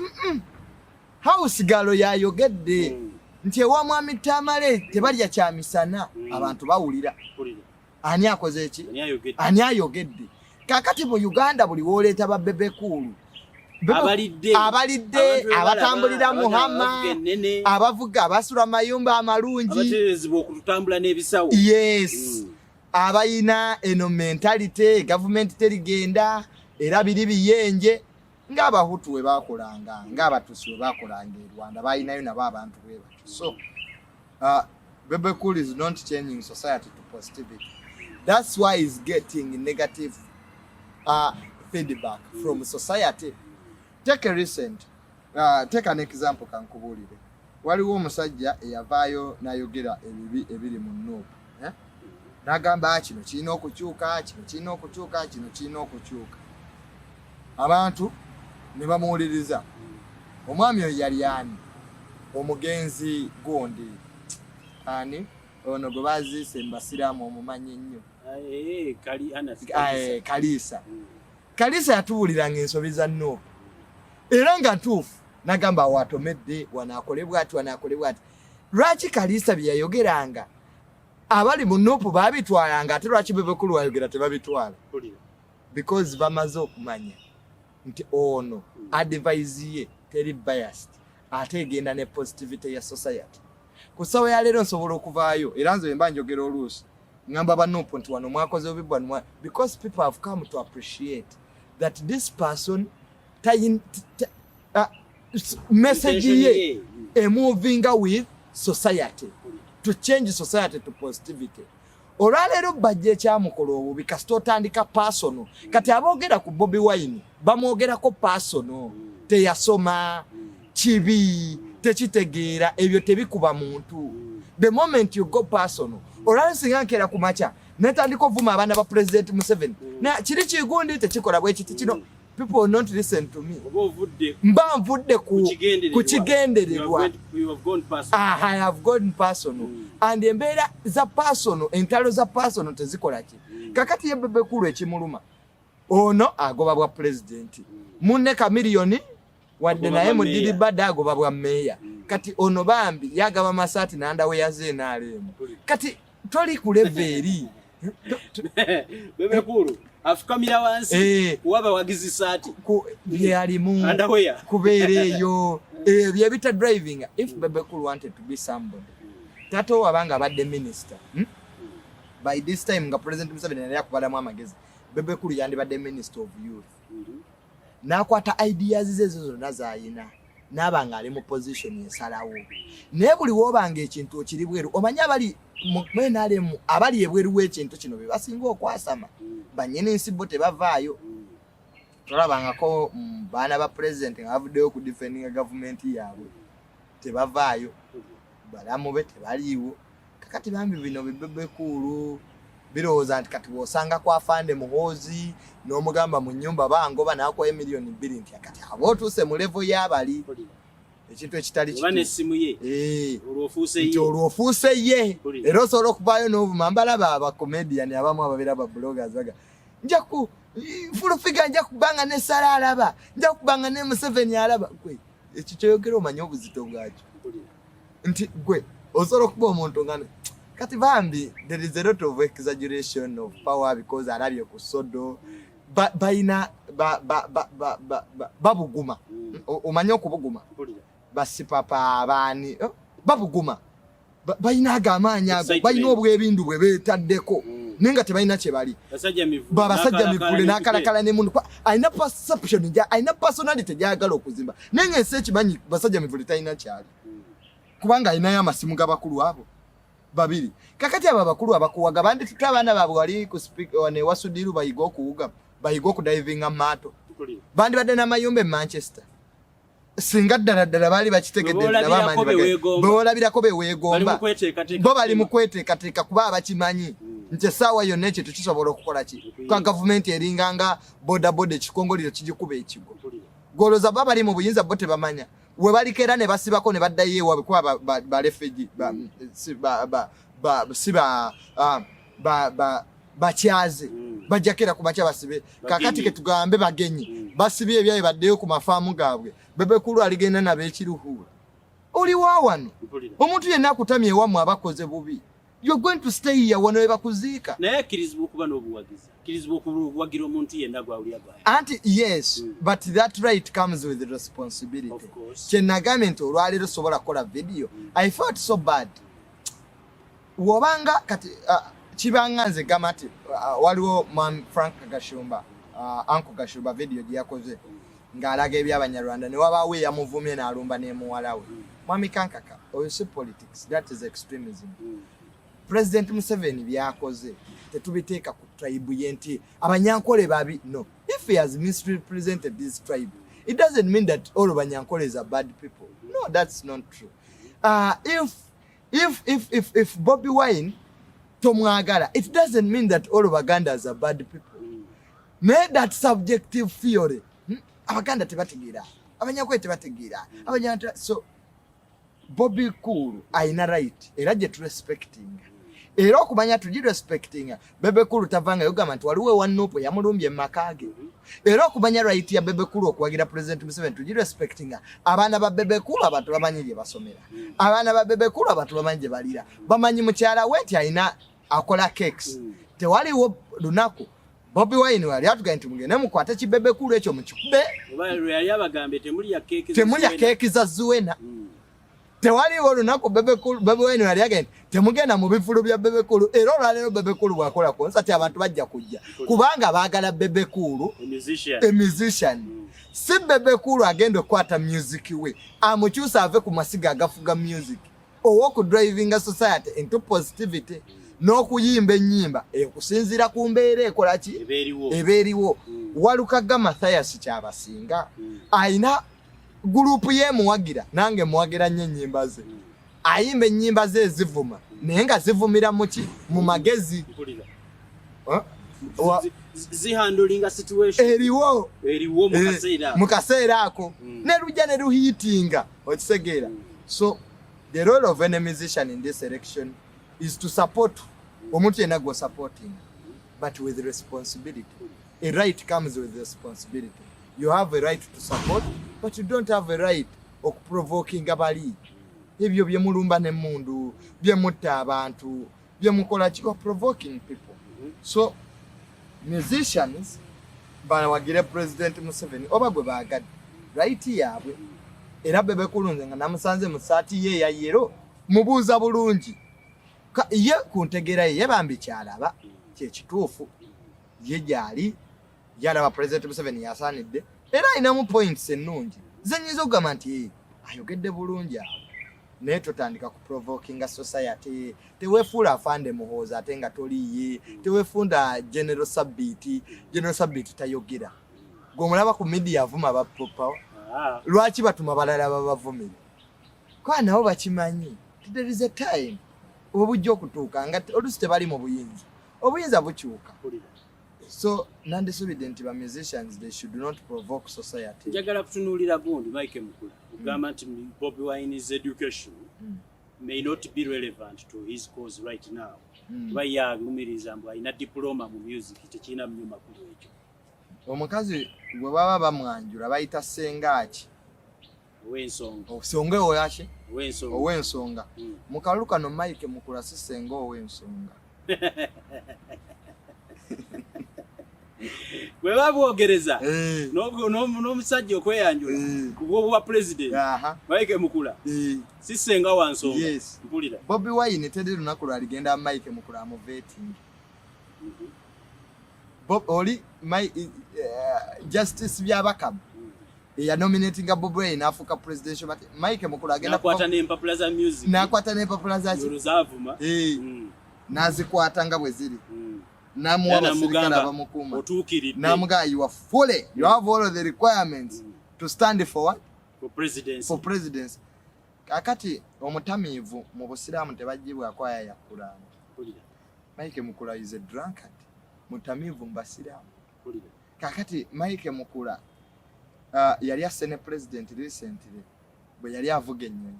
house galo yayogedde nti ewa mwami Tamale tebalya kyamisana abantu bawulira. Ani akoze eki? Ani ayogedde? Kakati mu Uganda buli woleeta ba Bebe Cool abalidde abatambulira muhama abavuga abasula mayumba amalungi abaterezibwa okutambula n'ebisawo. Yes. Abayina eno mentality government terigenda era biri biyenje ng'abahutu we bakolanga ng'abatusi we bakolanga e Rwanda bayinayo nabo abantu bwe batyo. So Bebe Cool is not changing society to positivity. That's why he's getting negative feedback from society. Take an example kankubulire. Waliwo omusajja eyavaayo n'ayogera ebibi ebiri mu Nuupu. Nagamba kino kirina okukyuka, kino kirina okukyuka. Abantu ne bamuwuliriza. Omwami oyo yali ani? Omugenzi gundi. Ani? Ono gwe baziise mbasiraamu omumanyi ennyo. Kalisa. Kalisa yatuwuliranga ensobi za Nuupu. Era nga ntuufu nagamba watomedde wanaakolebwa ati. Lwaki Kalisa bye yayogeranga abali mu Nuupu babitwalanga ate lwaki Bebe Cool wayogera tebabitwala? Because bamaze okumanya nti ono advice ye teri biased ate egenda ne positivity ya society. Ku ssaawa ya leero nsobola okuvaayo era nze mba njogera oluusi ngamba ba Nuupu nti wano mwakoze obibwa because people have come to appreciate that this person message ye moving with society to change society to positivity. Olwaleero bajja ekyamukola obubi kasita otandika personal. Kati aboogera ku Bobi Wine bamwogerako personal. Teyasoma kibi tekitegeera ebyo tebikuba muntu. The moment you go personal olwaleero singa nkeera ku makya netandika ovuma abaana ba President Museveni na kiri kigundi tekikola bwe kiti kino. People will not listen to me. Mba nvudde ku kigendererwa. I have gone personal. And embeera za personal, entalo za personal tezikola ki. Kakati ye Bebe Cool ekimuluma. Ono agoba bwa president. Munne Kamiliyoni wadde naye mu Diribadde agoba bwa meya. Kati ono bambi yagaba masaati nandawe yazeenaalemu. Kati toli ku level eri. Bebe Cool afukamira wansi waba wagizi saati byalimu kubeereyo byebita driving. If Bebe Cool wanted to be somebody tato wabanga badde minister by this time nga President Museveni yali akubalamu amagezi Bebe Cool yandibadde Minister of Youth n'akwata ideas ze zonna zayina n'abanga ali mu position yesalawo naye buli wobanga ekintu okiri bweru omanya abali mwenalemu abali ebweru w'ekintu kino be basinga okwasama banyene ensibo tebavaayo tulabangako baana ba president nga bavuddeyo ku defending government yaabwe tebavaayo balamu be tebaliiwo kakati bambi bino Bebe Cool birowooza nti kati bw'osanga kwa Fande Muhoozi n'omugamba mu nnyumba bangoba n'akoye miliyoni 2 nti kati aba otuuse mu level y'abali ekintu ekitali olwofuuse ye era osobola okuvaayo n'obuma mbalaba abakomediani abamu ababeera ba bloggers baga nja ku fulufiga nja kubanga ne Sara alaba nja kubanga ne Museveni alaba gwe ekyo kyoyogera omanye obuzito bwakyo nti gwe osobola okuba omuntu ngane kati bambi there is a lot of exaggeration of power because alabye ku sodo baina babuguma omanye okubuguma basipapa abani babuguma baina agamaanya ago baina obwebindu bwe betaddeko nenga tebalina kye bali basajja mivule n'akalakala ne mundu aina perception aina personality gyagala okuzimba nenga ensi ekimanyi basajja mivule talina kyali kubanga aina y'amasimu g'abakulu abo babiri kakati aba bakulu abakuwaga bandi tutabaana babwe wali ku speak one Wasudiru bayiga okuwuga bayiga okudiving amaato bandi badde n'amayumba e Manchester singa ddala bali bakitegeddera bamanyi boolabirako beweegomba bo bali mu kweteekateeka kuba abakimanyi nti essaawa yonna ekyo tukisobola okukola ki kwa gavumenti eringanga bodaboda ekikongoliro kigikuba ekigo goloza baba bali mu buyinza bo tebamanya we balikera ne basibako ne baddayo ewaabwe kuba ba refugee bakyaze bajakera ku bakya basibe kakati ke tugambe bagenyi basibye ebyaye baddeyo ku mafaamu gaabwe Bebe Cool aligenda n'abekiruhura oli wawano omuntu yenna akutamye ewamu abakoze bubi you're going to stay here wano ebakuziika naye kirizibwa okuba n'obuwagizi kirizibwa okuwagira omuntu yenna gwawulya gwayo anti yes but that right comes with the responsibility kyenagambye nti olwaleero sobola kukola video I felt so bad wobanga kati kibanga nze gamba nti waliwo Frank Gashumba Uncle Gashumba video gyakoze ng'alaga eby'Abanyarwanda ne wabaawo eyamuvumye n'alumba n'emuwala we Mwami Kankaka oyo si politics that is extremism President Museveni byakoze tetubiteeka ku tribe ye nti Abanyankole babi no if he has misrepresented this tribe it doesn't mean that all Abanyankoles are bad people no that's not true if Bobi Wine tomwagala it doesn't mean that all Bagandas are bad people made that subjective theory Abaganda tebategeera Abanyankole tebategeera Abanyanta so Bobby Cool aina right era je tu respecting era okumanya tuji respecting Bebe Cool tavanga yogama nti waliwo wanupo yamulumbye makage era okumanya right ya Bebe Cool okwagira President Museveni tuji respecting abaana ba Bebe Cool abantu bamanyi gye basomera abaana ba Bebe Cool abantu bamanyi gye balira bamanyi mukyala weti aina akola cakes tewaliwo lunaku Bobi Wine wali atuga nti mugende mukwate ki Bebe Cool ekyo mukikube yali abagambe temulya keke za Zuwena tewali olunaku Bebe Wine wali agenda temugenda mu bifulu bya Bebe Cool era olwaleero Bebe Cool bwakola konsati abantu bajja kujja kubanga baagala Bebe Cool a musician si Bebe Cool agenda okwata music we amukyusa ave ku masiga agafuga music owoku driving a society into positivity n'okuyimba ennyimba okusinziira ku mbeera ekola ki ebeeriwo Walukaga Mathias kyabasinga ayina gurupu ye muwagira nange muwagira nnyo ennyimba ze ayimba ennyimba ze ezivuma naye nga zivumira muki mu magezi zihandlinga situation eriwo mu kaseera ako ne lujja ne luhiitinga okisegeera so the role of any musician in this election is to support omuntu yenna gwe supporting but with responsibility a right comes with responsibility you have a right to support but you don't have a right of provoking abali ebyo bye mulumba ne mundu bye mutta abantu bye mukola kiko provoking people so musicians banawagire President Museveni oba gwe baagade right yabwe era Bebe Cool nga namusanze mu saati ye ya yero mubuuza bulungi ye kuntegera ye bambi kyalaba kyekituufu ye gyali yalaba President Museveni yasaanidde era ayinamu points ennungi zenyiza okugamba nti ayogedde bulungi awo naye totandika kuprovokinga society teweefuula afande muhooza ate nga toliye teweefunda General Sabiti tayogera gw'omulaba ku media avuma bapopawo lwaki batuma balala babavumire kwa nabo bakimanyi there is a time obujja okutuuka nga olusi tebali mu obuyinza bukyuka so nandisubidde nti ba musicians they should not provoke society. Njagala kutunuulira gundi Mike Mukula ugamba nti Bobi Wine's education may not be relevant to his cause right now. Baya lumiriza mbu alina diploma mu music tekina mnyuma kuli ekyo. Omukazi gwe baba bamwanjula bayita Sengaki ow'ensonga. Osonga oyaki? Ow'ensonga. Mukaluka no Mike Mukula sisenga ow'ensonga. Gwe babwogereza n'omusajja okweyanjula kubwa president Mike Mukula sisenga wansonga mpulira Bobi Wine tedde lunaku lwaligenda Mike Mukula mu vetting oli justice byabakabu ya nominating Bobi Wine afuka presidential but Mike Mukula agenda nakwata n'empapula za music zavuma nazikwata nga bwe ziri namuwa basirikala bamukuma namuga you are fully you have all of the requirements to stand for what for presidency kakati omutamivu mu busiramu tebajibwa kwaya ya Qur'an Mike Mukula is a drunkard mutamivu mbasiramu kakati Mike Mukula yali asene president recently bwe yali avuga ennyonyi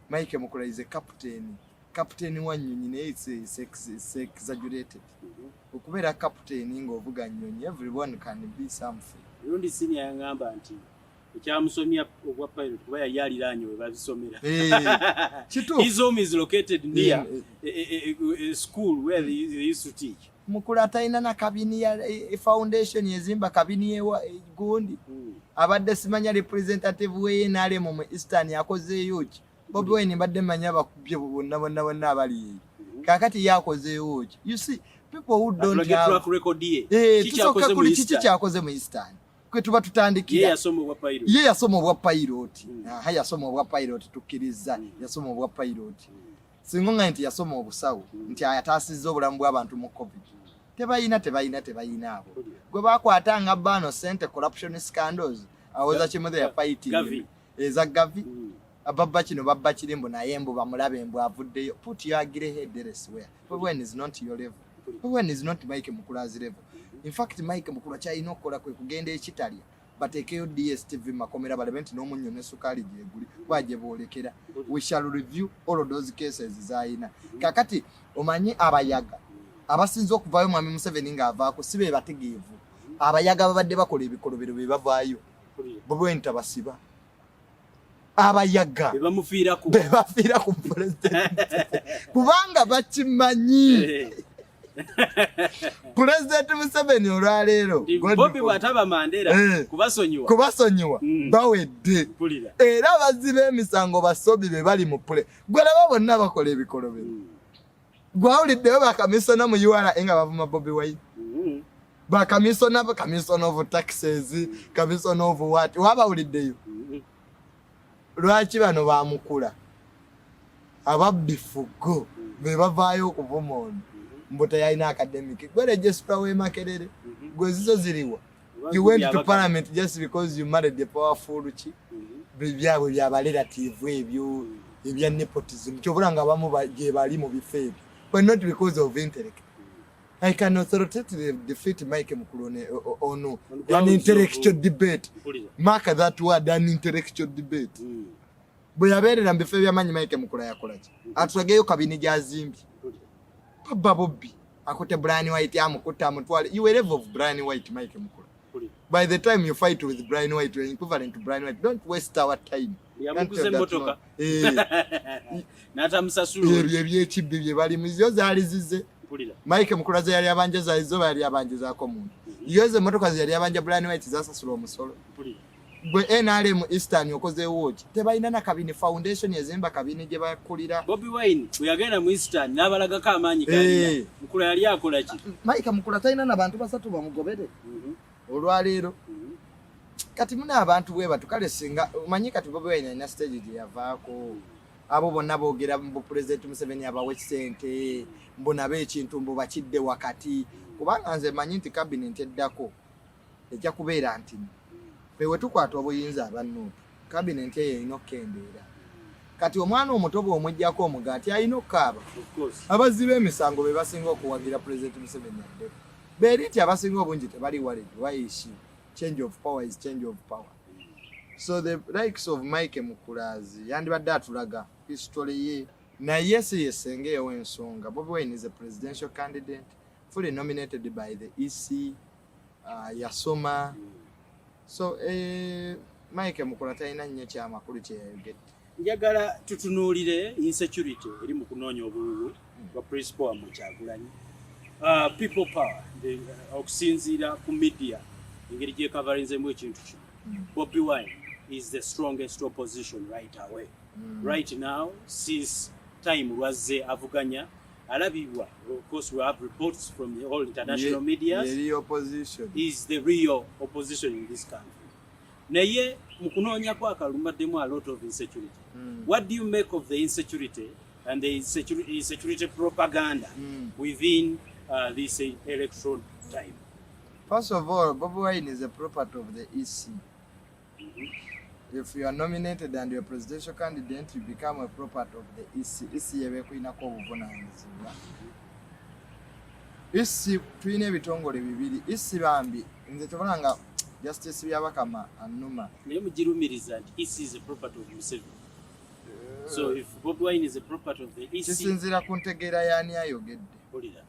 Mike Mukula is a captain wa nnyonyi naye it's exaggerated okubeera captain ng'ovuga nnyonyi everyone can be something rundi senior yangamba nti ekyamusomya obwa pilot kuba yaliraanye we babisomera his home is located near a school where they used to teach Mukula talina na kabini ya foundation yezimba kabini yewa gundi abadde simanya representative we nale mu Eastern yakozeeyo ki Bobi Wine mbadde manya bakubye bonna abali kakati yakozeeyo ki you see people who don't have track record kichi kyakoze mu Eastern kwe tuba tutandikira ye yasoma obwa pilot yasoma obwa pilot tukiriza yasoma obwa pilot singonga nti yasoma obusawo nti ayataasizza obulamu bw'abantu mu COVID tebayina abo gwe bakwatanga bano sente corruption scandals awoza kimwe ya fighting eza gavi ababba kino babba kirimbo naye mbu bamulabe mbu avuddeyo put your grey head elsewhere when is not your level when is not Mike Mukula's level in fact Mike Mukula kyalina okukola kwe kugenda ekitalya batekeyo DSTV makomera balebenti n'omunnyo ne sukali gyeguli bwaje boolekera we shall review all of those cases zaina kakati omanyi abayaga abasinze okuvayo mwami Museveni ng'avaako sibe bategeevu abayaga babadde bakola ebikolobero be bavaayo Bobi Wine tabasiba abayaga bebafiira ku president kubanga bakimanyi President Museveni olwaleero Bobi bw'ataba Mandela kubasonyiwa bawedde era abazibe emisango basobi be bali mu pule gwalaba bonna bakola ebikolobero gwawuliddeyo bakamisona mu URA nga bavuma Bobi Wine bakamisona of taxes kamisona of what wabawuliddeyo lwaki bano bamukula ababbifugo be bavaayo okuvuma ono mbuto yalina academic gwe registra we Makerere gwe zizo ziriwa you went to parliament just because you married a powerful chi byabwe byaba relative ebyo ebya nepotism kyobulanga abamu baje bali mu bifebi but not because of intellect. I can authoritatively defeat Mike Mukula on an intellectual debate. Mark that word, an intellectual debate. Bwe yabeerera mbife byamanyi Mike Mukula yakola ki atugeyo kabini gyazimbi Bobby akote Brian White amukuta amutwale you were level of Brian White Mike Mukula by the time you fight with Brian White you're equivalent to Brian White don't waste our time yamukuze motoka nata msasulu ebyekibbi bye bali muzyo zalizize Mike Mukula ze yali abanjeza izo yali abanjeza ko muntu yoze motoka ze yali abanja Brian White zasasula omusolo bwe NRM Eastern okoze watch tebalina na kabine foundation yazimba kabine gye bakulira. Bobi Wine uyagenda mu Eastern n'abalaga ka amaanyi kali mukula yali akola ki Mike mukula talina n'abantu basatu bamugobere olwaleero kati muna abantu bwe batukale singa manyi kati Bobi Wine na stage gye yavaako abo bonna boogera mu President Museveni abawe sente mbona b'ekintu mbo bakidde wakati kubanga nze manyi nti cabinet eddako ejja kubeera nti pewe tukwata obuyinza abannu cabinet ye inokendeera kati omwana omutobo omujjako omugati ayina okaaba abazibe emisango be basinga okuwagira President Museveni adde beriti abasinga obungi tebali waledi waishi change of power is change of power. So the likes of Mike Mukulazi yandibadde atulaga history ye na yesenge y'ensonga. Bobi Wine is a presidential candidate fully nominated by the EC yasoma. So Mike Mukula talina nnyo kyamakulu kye yayogedde. Njagala tutunuulire insecurity eri mu kunoonya obululu bwa principal mu Kyagulanyi. People power okusinziira ku media engeri gye coverinzemu ekintu kino. Bobi Wine is the strongest opposition right away. Right now, since time Lwazze avuganya, alabibwa, of course we have reports from the whole international media. The opposition is the real opposition in this country. Naye mukunoonya kwa kalumaddemu a lot of insecurity. What do you make of the insecurity and the insecurity propaganda within this election time? First of all, Bobi Wine is a property of the EC. If you are nominated and you're a presidential candidate, you become a property of the EC. EC yebekuinako obuvunaanyizibwa. EC tulina ebitongole bibiri. EC bambi nze tubonanga Justice Byabakama annuma. Naye mugirumiriza nti EC is a property of Museveni. So if Bobi Wine is a property of the EC, kisinziira ku ntegeera y'ani ayogedde. Olira.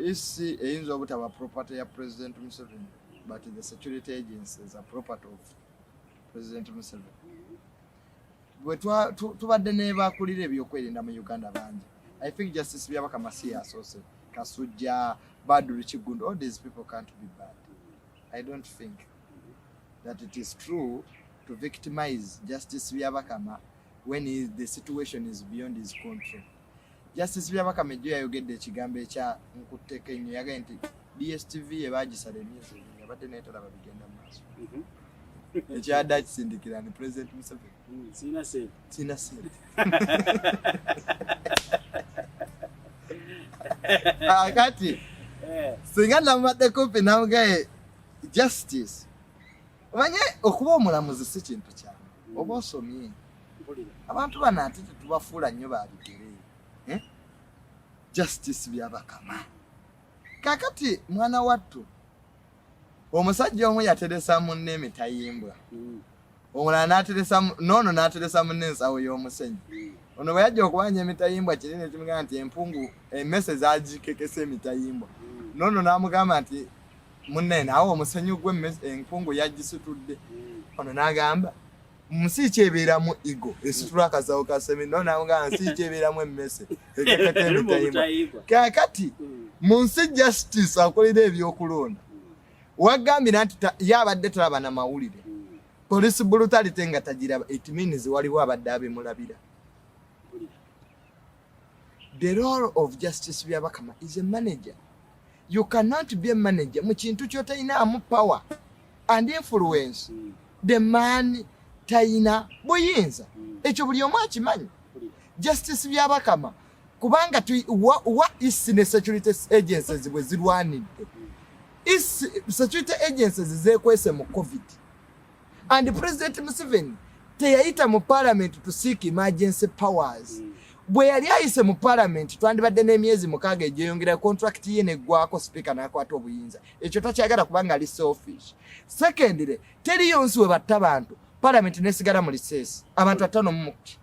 EC eyinza obutaba property ya President Museveni, but the security agencies are property of President Museveni. Bwe tubadde ne bakulira ebyokwerinda mu Uganda bangi. I think Justice Byabakama associate Kasujja, Badru Kigundo, all these people can't be bad. I don't think that it is true to victimize Justice Byabakama when the situation is beyond his control. Justice Byabakama ejjo yayogedde ekigambo ekya nkutteko ennyo yagambye nti DSTV ebagisala emyezi abadde neetalaba bigenda mu maaso. Ekyadde kisindikira ni President Museveni. Sina sente. Kati singa namumadde kumpi namugaye Justice omanye okuba omulamuzi si kintu kyange oba osomye abantu bano ate tetubafuula nnyo babigere Justice Byabakama kakati mwana wattu omusajja omu yateresa munne emitayimbwa omulala n'ateresa munne ensawo y'omusenyu ono bwe yajja okubanja emitayimbwa kinene kimugamba nti empungu emmese zaagikekesa emitayimbwa nono n'amugamba nti munne naawe omusenyu gwe empungu yagisitudde ono n'agamba nsi kyebeeramu igo esitula akasawo ka semini nono n'amugamba nsi kyebeeramu emmese ekekeka emitayimbwa kakati mu nsi Justice akolera ebyokulonda wagambira nti yabadde talaba na mawulire police brutality nga tagiraba it means waliwo abadde abimulabira. The role of Justice Byabakama is a manager. You cannot be a manager mu kintu ky'otalinamu power and influence. The man talina buyinza ekyo buli omu akimanyi. Justice Byabakama kubanga what is the security agencies bwe zirwanidde is security agencies zekwese mu COVID and President Museveni teyayita mu parliament to seek emergency powers. Bwe yali ayise mu parliament twandibadde n'emyezi 6 egyeyongera contract ye neggwako speaker n'akwata obuyinza ekyo takyagala kubanga ali selfish. Secondly, teriyo nsi we batta bantu parliament nesigala mu recess abantu 5 mu muki.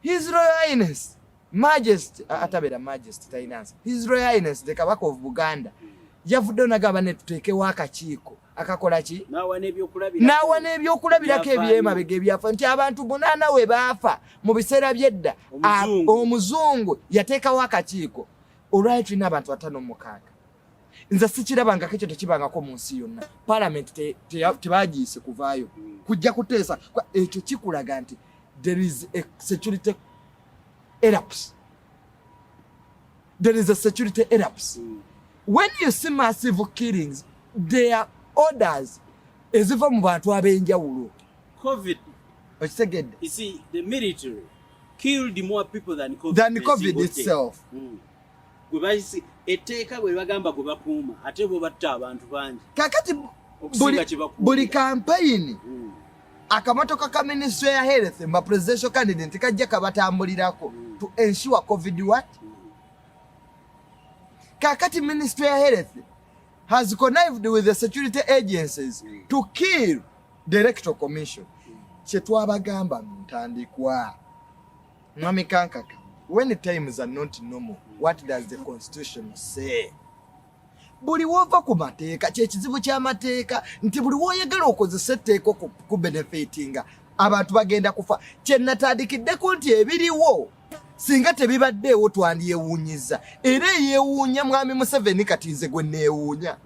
His Royal Highness Majesty atabera Majesty Tainansi His Royal Highness the Kabaka of Buganda yavudde nagamba ne tuteekewo akakiiko akakola ki nawa n'ebyokulabirako ebyemabega ebyafa nti abantu 8 we baafa mu biseera byedda omuzungu yateekawo akakiiko olwali tulina abantu 5 mu 6. nza sikirabanga kekyo tekibangako mu nsi yonna parliament tebagiise kuvaayo kujja kuteesa ekyo kikulaga nti there is a security erupts. There is a security erupts. When you see massive killings, there are orders eziva mu bantu ab'enjawulo. COVID. You see, the military killed more people than COVID. Than COVID itself. Eteeka bwe bagamba gwe bakuuma ate bo batta abantu bangi. Kakati buli campaign akamotoka ka Ministry ya Health mba presidential candidate kajja kabatambulirako to ensure COVID what? Kakati Ministry ya Health has connived with the security agencies to kill the Electoral Commission. Chetwabagamba ntandikwa. Mwami Kankaka, when the times are not normal, what does the constitution say? Buli wova ku mateeka kyekizibu ky'amateeka nti buli woyagala okozesa etteeka ku benefitinga abantu bagenda kufa. Kye natadikiddeko nti ebiriwo singa tebibaddeewo twandyewuunyiza era eyeewuunya mwami Museveni kati nze gwe neewuunya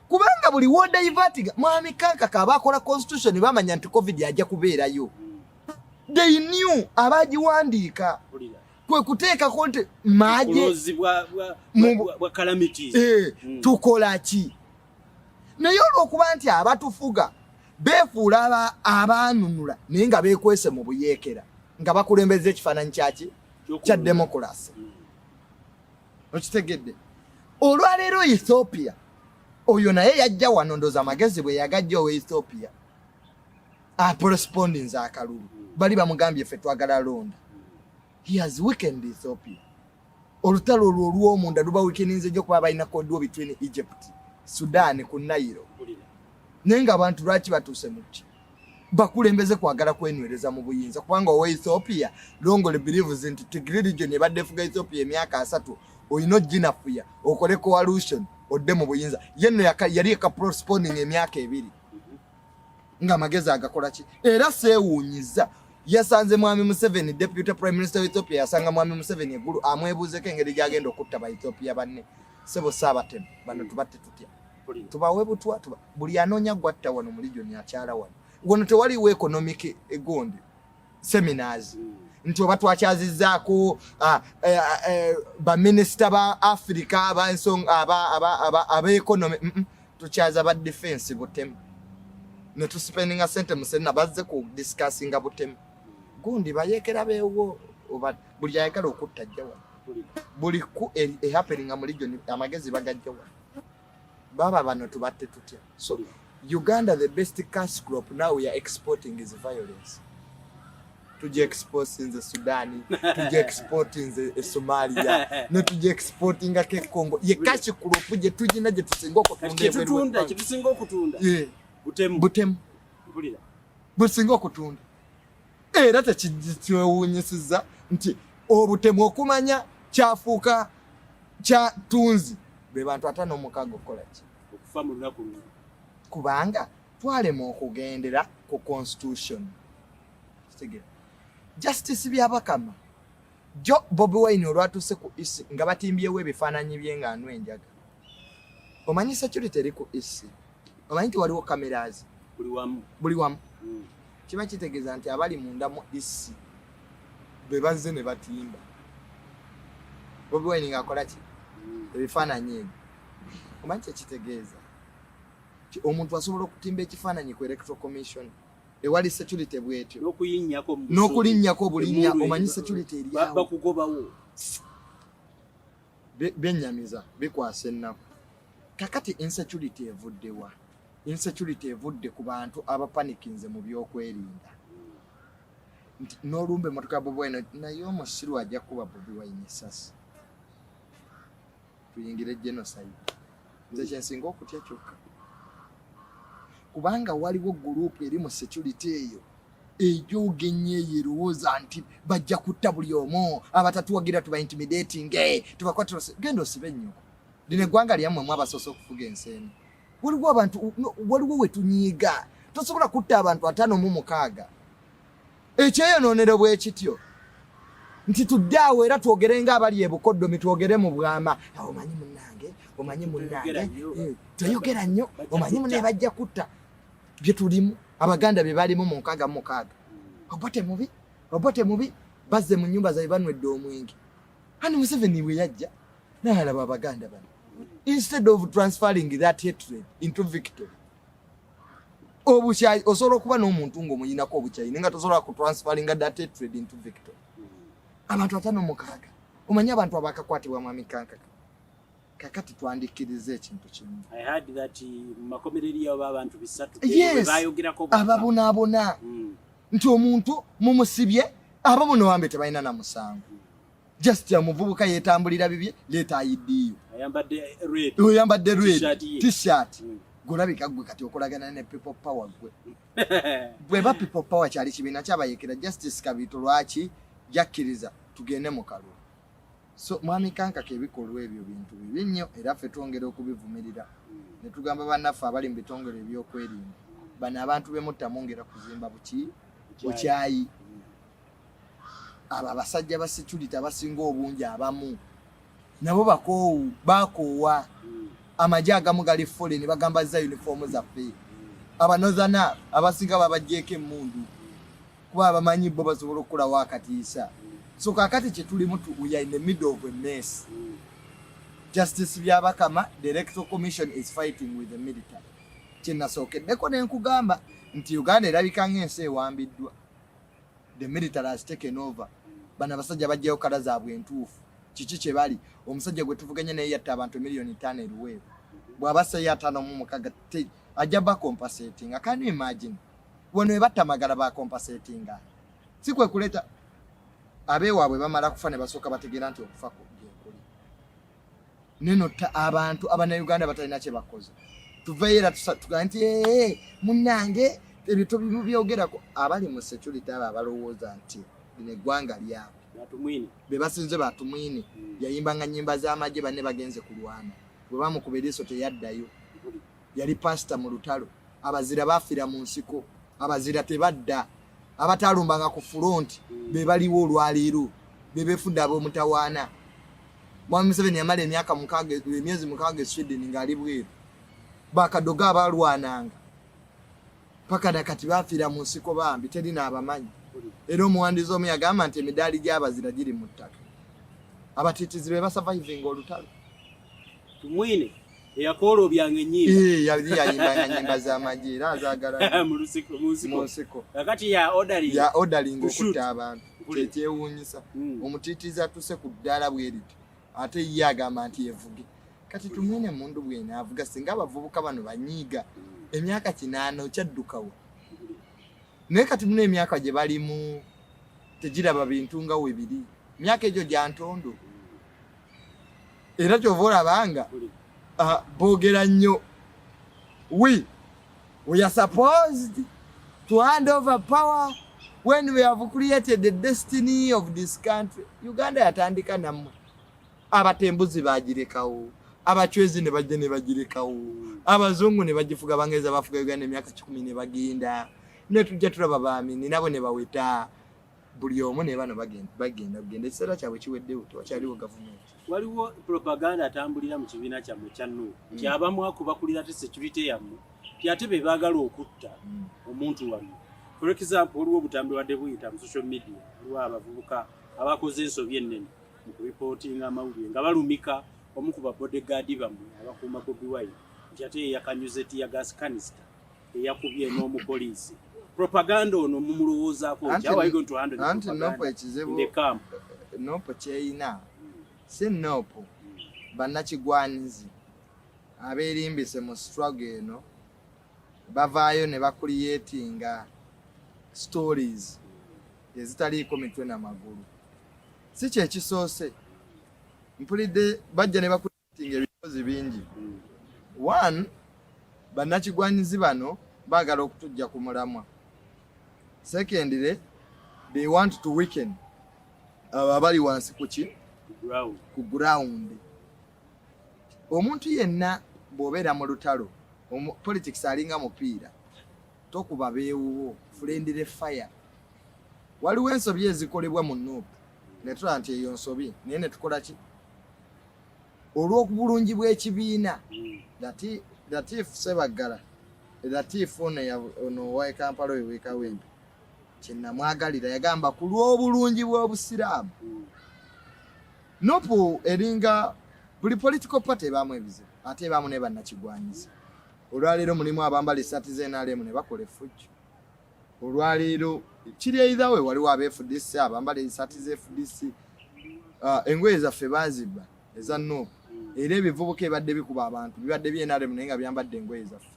kubanga buli wodaivatinga mwami Kankaka abakola constitution bamanya nti COVID ajja kubeerayo. They knew abagiwandiika kwe kuteekako nti maaje bwa calamities tukola ki naye olw'okuba nti abatufuga beefuula abaanunula naye nga beekwese mu buyeekera nga bakulembeza ekifaananyi kyaki kya demokulasi. Okitegedde olwaleero Ethiopia oyo naye yajja wano ndooza amagezi bwe yagajja owa Ethiopia correspondence akalulu bali bamugambye ffe twagala londa. He has weakened Ethiopia. Olutalo olw'omunda luba weakeninze nnyo kuba balina kodwo between Egypt, Sudan ku Nile. Naye nga abantu lwaki batuuse muti bakulembeze kwagala kwenywereza mu buyinza kubanga owa Ethiopia Longole believes nti Tigray region ebadde efuga Ethiopia emyaka 3 oyina oginafuya okole coalition odde mu buyinza yenno yali corresponding emyaka 2 nga amagezi agakola ki era seewuunyiza. Yasanze mwami Museveni deputy prime minister of Ethiopia yasanga mwami Museveni eggulu amwebuuzeko engeri gyagenda okutta ba Ethiopia banne sebo saabatemu bano tubatte tutya tubawe butwa buli anoonya gwatta wano mu region akyala wano wano tewaliwo economic egondi seminars nti oba twakyazizzaako ba minister ba Africa aba economy tukyaza ba defense butemu ne tuspendinga sente musena bazze ku discussinga butemu gundi bayekera beewo oba buli ayagala okutta jjawa buli ku happening mu region amagezi bagajjawa baba bano tubatte tutya. So Uganda, the best cash crop now we are exporting is violence. Tujye exporting the Sudan, tujye exporting the Somalia, no tujye exporting ke Congo. Ye cash crop je tujina je tusinga okutunda kitusinga okutunda butemu businga okutunda era tekitwewuunyisiza nti obutemu okumanya kyafuuka kya tunzi be bantu 5 okukola ki okufa mu lunaku lumu kubanga twalema okugendera ku constitution. Justice byabakama jo Bobi Wine olwatuse ku isi nga batimbyewo ebifaananyi bye nga anwa enjaga. Omanyi security eri ku isi omanyi nti waliwo cameras buli wamu kiba kitegeeza nti abali munda mu isi be bazze ne batimba. Bobi Wine ng'akola ki ebifaananyi ebyo omanyi kyekitegeeza omuntu asobola okutimba ekifaananyi ku Electoral Commission ewali security bwetyo n'okulinnyako obulinnya omanyi security eri awo bakugobawo bennyamiza bikwasa ennaku. Kakati insecurity evuddewa? Insecurity evudde ku bantu abapanikinze mu byokwerinda nti n'olumbe emmotoka Bobi Wine naye omusiru ajja kuba Bobi Wine essasi tuyingire genocide. Nze kyensinga okutya kyokka kubanga waliwo gurupu eri mu security eyo ejoogenye yerowooza nti bajja kutta buli omu abatatuwagira tuba intimidating tubakwata genda osibe ennyoko lino eggwanga lyammwe abasoose okufuga ensi eno. Waliwo abantu waliwo we tunyiiga tosobola kutta abantu 56 ekyeyonoonero bwe kityo nti tuddawo era twogerenga abali ebukoddomi twogere mu bwama omanyi munnange toyogera nnyo omanyi munne bajja kutta bye tulimu abaganda bye balimu mu 6 obote mubi bazze mu nnyumba zaabwe banwedde omwenge hani Museveni bwe yajja n'alaba abaganda bano instead of transferring that hatred into victory obukyayi osobola okuba n'omuntu ng'omuyinako obukyayi nga tosobola kutransferring that hatred into victory. Abantu 5 omanyi abantu abakakwatibwa Mwami Kankaka kakati twandikirize ekintu kimu. I heard that makomereri y'abo abantu 3 yes, bayogerako ababona nti omuntu mumusibye abamuno wambe tebalina na musango just ya muvubuka yetambulira bibye leta ID oyambadde red t-shirt golabika gwe kati okolagana ne people power gwe ba people power kyali kibina kyabayekera justice kabito lwaki jakkiriza tugende mu kalulu. So Mwami Kankaka ebikolwa ebyo bintu bibi nnyo era ffe twongera okubivumirira ne tugamba bannaffe abali mu bitongole ebyokwerinda bano abantu bemutta mwongera kuzimba bukyayi abo abasajja ba security abasinga obungi abamu nabo bakoowa amajja agamu gali fole ne bagamba za uniform zaffe abanozana abasinga babajjeeko emmundu kuba abamanyi bo basobola okulawo akatiisa. So kakati kyetulimu we are in the middle of a mess. Justice Byabakama, the Electoral Commission is fighting with the military. Kinasookeddeko ne nkugamba nti Uganda erabika ng'ensi ewambiddwa. The military has taken over. Bana basajja bajjayo kala zaabwe entuufu. Kiki kye bali omusajja gwe tuvuganye naye yatta abantu 5 million eruweeru. Bw'abassa ye 56 ajja ba compensating. Can you imagine? Wano ebatta magala ba compensating. Si kwe kuleta abeewaabwe bamala kufa ne basooka bategeera nti okufa gyekuli. Neno abantu Abannayuganda batalina kye bakoze. Tuveyo era tugaa nti munnange ebyo tubyogerako abali mu security abo abalowooza nti lino eggwanga lyabwe be basinze batumwine yayimbanga nnyimba z'amagye banne bagenze kulwana bwe bamukuba eriiso teyaddayo yali pasita mu lutalo abazira bafiira mu nsiko abazira tebadda abatalumbanga ku front be baliwo olwaleero be befudde ab'omutawaana. Mwami Museveni yamala emyezi 6 Sweden ng'ali bweru bakadoga abalwananga paka nakati bafiira mu nsiko bambi terina abamanyi era omuwandizi omu yagamba nti emidaali gy'abazira giri mu ttaka abatiitizi be basurviving olutalo. Tumwine eyakoola obyange ennyimba yali yayimbanga nnyimba z'amagye era azaagala mu nsiko kakati ya ordering okutta abantu kyekyewuunyisa omutiitizi atuse ku ddaala bweriti ate ye agamba nti yevuge. Kati tumwine mundu bwene avuga singa abavubuka bano banyiiga emyaka 8 okyaddukawo naye kati muna emyaka gye balimu tegiraba bintu nga webiri myaka egyo gya ntondo era kyova olabanga boogera nnyo we are supposed to hand over power when we have created the destiny of this country. Uganda yatandika nammwe abatembuzi bagirekawo abachwezi ne bajja ne bagirekawo abazungu ne bagifuga bangeza bafuga Uganda emyaka 10 ne bagenda ne tujja tulaba baamini nabo ne baweta buli omu ne bano bagenda ekiseera kyabwe kiweddewo tewakyaliwo gavumenti. Waliwo propaganda atambulira mu kibiina kyammwe kya NU nti abamu akubakulira te security yammwe nti ate be baagala okutta omuntu wammwe. For example, waliwo obutambi wadde buyita mu social media waliwo abavubuka abakoze ensobi ennene mu kuripootinga amawulire nga balumika omu ku babodegaadi bammwe abakuuma Bobi Wine nti ate yakanyuze tiyagas canister eyakubye n'omupoliisi. Propaganda ono mumulowoozaako nti how are you going to handle the propaganda in the camp? Nopo kyeyina si nopo bannakigwanizi abeerimbise mu struggle eno bavaayo ne bakuliyetinga stories ezitaliiko mitwe n'amagulu. Si kyekisoose mpulidde bajja ne bakuliyetinga ebikozi bingi. One, bannakigwanizi bano baagala okutujja ku mulamwa. Secondly, they want to weaken abali wansi ku ground. Omuntu yenna bw'obeera mu lutalo politics alinga mupiira tokuba beewuwo friendly fire. Waliwo ensobi ezikolebwa mu NUP netula nti eyo nsobi naye ne tukola ki olw'okubulungi bw'ekibiina Latifu Ssebaggala Latifu ono wa Kampala oyo w'Ekawempe kyennamwagalira yagamba ku lw'obulungi bw'obusiraamu nopo eringa buli political party baamu ebizibu ate baamu ne bannakigwanyiza olwaleero mulimu abambala essaati z'NRM ne bakola effujjo olwaleero kiri either we waliwo aba-FDC abambala essaati z'FDC engoye zaffe baazibba eza nopo era ebivubuka ebadde bikuba abantu bibadde by'NRM naye nga byambadde engoye zaffe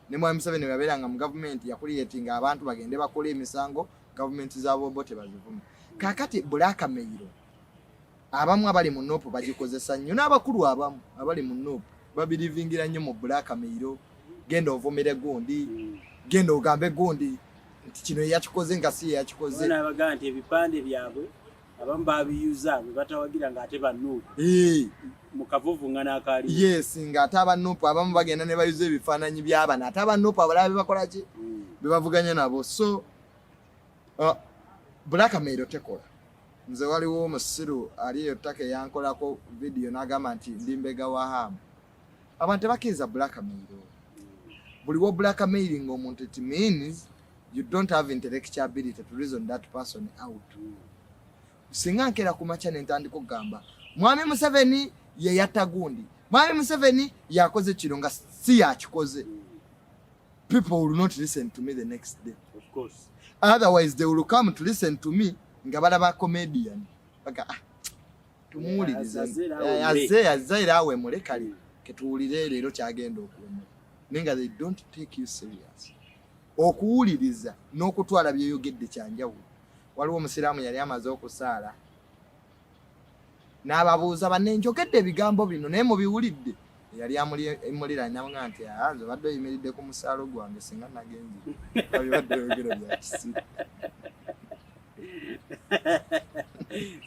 ne Mwami Museveni yabeeranga mu gavumenti yakuliyetinga abantu bagende bakola emisango gavumenti z'abobbo tebazivume kaakati bulakameiro abamu abali mu nopo bagikozesa nnyo n'abakulu abamu abali mu nopo babirivingira nnyo mu bulakameiro genda ovumire gundi genda ogambe gundi nti kino yakikoze nga si yakikoze n'abagaa nti ebipande byabwe abamu babiyuza bwe batawagira ng'ate bannopo mukavuvu nga n'akaali yes ng'ate abannopo abamu bagenda ne bayuza ebifaananyi by'abana ate abannopo abalala bebakola ki bebavuganya nabo so bulakameiro tekola nze waliwo omusiru ali eyo ttaka eyankolako vidiyo n'agamba nti ndi mbega wa hamu abantu tebakkiriza bulakameiro buliwo bulakamairing omuntu it means you don't have intellectual ability to reason that person out singa nkera ku makya ne ntandika okugamba Mwami Museveni ye yatta gundi Mwami Museveni yakoze kino nga si yakikoze people will not listen to me the next day of course otherwise they will come to listen to me nga balaba comedian baka tumuwuliriza yazera awe mulekali ketuwulire leero kyagenda okuwema nenga they don't take you serious okuwuliriza n'okutwala byeyogedde kyanjawulo waliwo omusiraamu yali amaze okusaala n'ababuuza banne njogedde ebigambo bino naye mubiwulidde yali amuliranya nga nti nze badde oyimiridde ku musaalo gwange singa nagenzi babibadde oyogera bya kisiru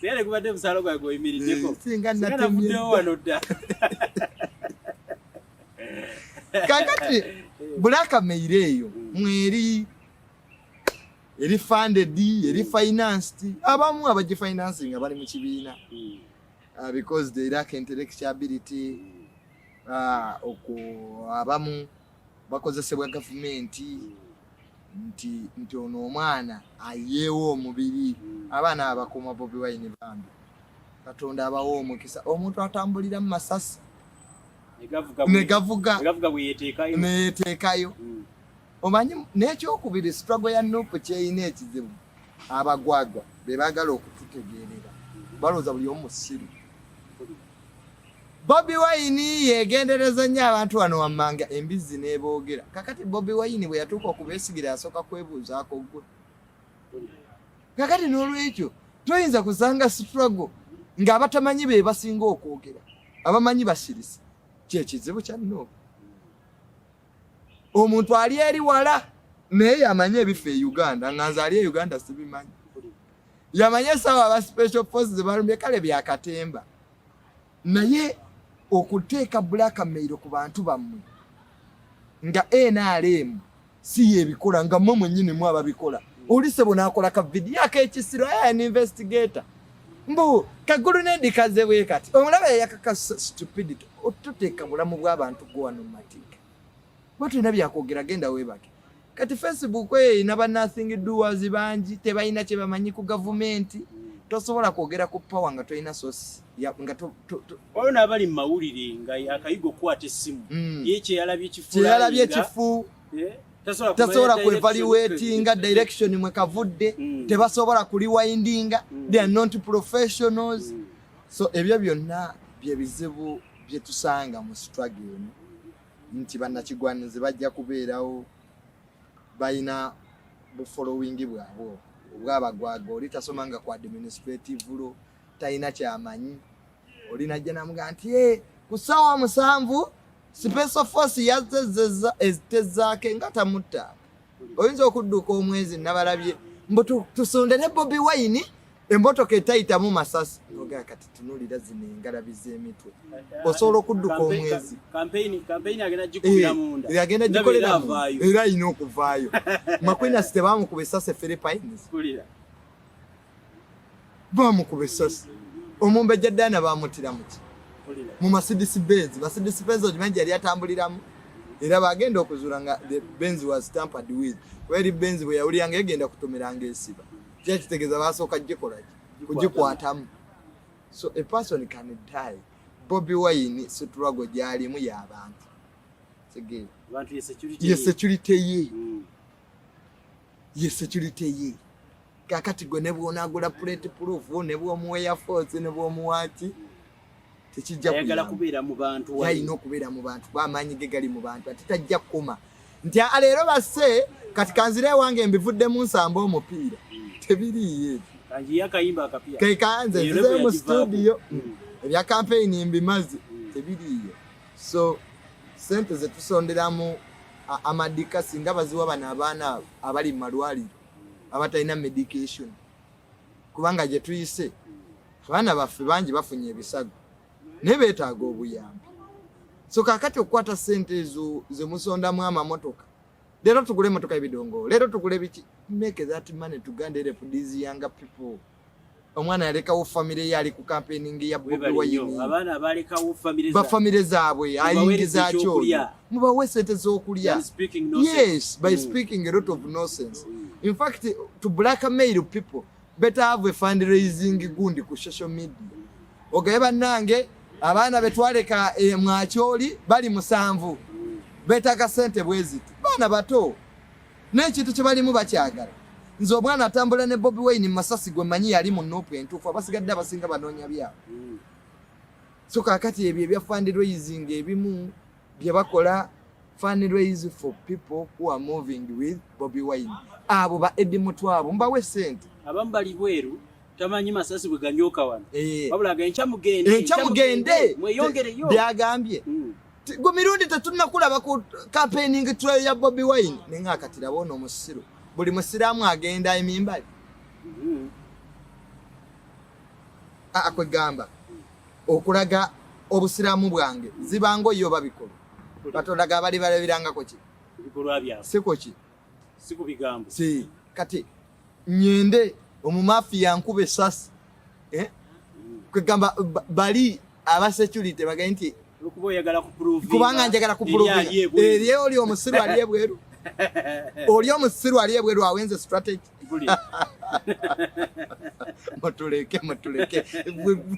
siyale kubadde musaalo gwange oyimiriddeko singa natemyewo wano dda kakati bulakameiro eyo mweri eri funded eri financed abamu abagifinancing abali mu kibiina because they lack intellectual ability abamu bakozesebwa gavumenti nti ono omwana ayeewo omubiri abaana abakuma Bobi Wine bambi Katonda abawo omukisa omuntu atambulira mu masasi negavuga neyeteekayo omanyi n'ekyokubiri struggle ya nopo kyeyina ekizibu abagwagwa be baagala okututegeerera balooza buli omu musiru Bobi Wine yegendereza nnyo abantu wano wammanga embizzi n'eboogera kakati Bobi Wine bwe yatuuka okubeesigira yasooka kwebuuzaako gwe kakati n'olwekyo toyinza kusanga struggle ng'abatamanyi be basinga okwogera abamanyi basirisa kyekizibu kya nopo omuntu ali eri wala naye yamanye ebifa e Uganda nga nze ali e Uganda sibimanyi yamanye sawa aba special forces balumye kale byakatemba naye okuteeka bulakameiro ku bantu bammwe nga NRM si yebikola nga mmwe mwennyini mu ababikola olise bonaakola ka vidiyo ak'ekisiro an investigator mbu kagulu n'endikaze bwe kati omulaba yayakaka stupidity otuteeka bulamu bw'abantu gwano mu matika bwetulina byakwogera genda weebake kati Facebook eyina ba nothing doers bangi tebalina kye bamanyi ku gavumenti tosobola kwogera ku power nga tolina source nga oyo n'abali mu mawulire nga akayigo okukwata essimu ye kyeyalabye ekifu tasobola kwevaluatinga direction mwe kavudde tebasobola kuliwindinga they are not professionals so ebyo byonna bye bizibu bye tusanga mu struggle nti bannakigwanizi bajja kubeerawo balina bufollowing bwabwo obwabagwaga oli tasomanga ku administrative law talina kyamanyi oli najja namugaa nti ku ssaawa 7 special force yazezeza ezitezaake nga tamutta oyinza okudduka omwezi nabalabye mbu tusonde ne Bobi Wine emmotoka etayitamu masasi nogaa kati tunulira zino engalabi z'emitwe osobola okudduka omwezi campaign agenda gikolera munda agenda gikolera era ayina okuvaayo Makwina site baamukuba essasi Philippines bamukuba essasi omumbejja Dana bamutira muki mu Mercedes Benz okimanyi yali atambuliramu era bagenda okuzuula nga the Benz was tampered with where Benz bwe yawuliranga egenda kutomeranga esiba kyakitegeeza basooka kugikwatamu. So a person can die. Bobi Wine struggle gyalimu y'abantu segere ye security ye kakati gwe ne bw'onaagula plate proof ne bw'omuwa Air Force ne bw'omuwaaki tekijja kuyagala kubeera mu bantu yalina okubeera mu bantu b'amaanyi ge gali mu bantu ate tajja kukoma nti leero basse kati kanzira ewange mbivuddemu nsamba omupiira tebiriiyo kekanze nzize mu studio ebya campaign mbimaze tebiriiyo. So sente zetusonderamu amadika singa baziwa bano abaana abali mu malwaliro abatalina medication kubanga gye tuyise abaana baffe bangi bafunye ebisago ne beetaaga obuyambi. So kakati okukwata sente ezo zemusondamu amamotoka leero tugule emotoka ebidongo leero tugule biki make that money to help these younger people. Omwana yalekawo family ye ali ku campaigning ya Bobi Wine abaana balekawo family zaabwe ayingiza kyo mubawe sente z'okulya. Yes, by speaking a lot of nonsense. In fact, to blackmail people, better have a fundraising gundi ku social media. Ogeba nange abaana betwaleka mwacholi bali musanvu betaka sente bweziti bana bato n'ekintu kye balimu bakyagala. Nze omwana atambula ne Bobi Wine Masasi gwe manyi yali mu nopu entuufu abasigadde abasinga banoonya byabo. So kakati ebyo ebya fundraising ebimu bye bakola fundraise for people who are moving with Bobi Wine. Abo ba Eddie Mutwabo mbawe sente abamu bali bweru tamanyi Masasi bwe ganyoka wano wabulaga encamugende mweyongereyo byagambye. Gwe mirundi tetunnakulaba ku campaigning trail ya Bobi Wine nenga akatira bono omusiru buli musiraamu agenda emimbali akwegamba okulaga obusiraamu bwange zibango yo babikola batolaga abali balabirangako ki bikolwa byabo siko ki siku bigambo si kati nyende omumafiya nkube sasi kwegamba bali aba security bagaye nti lukubo yagala ku prove kubanga njagala ku prove eriye oli omusiru aliye bweru oli omusiru aliye bweru awenze strategy matuleke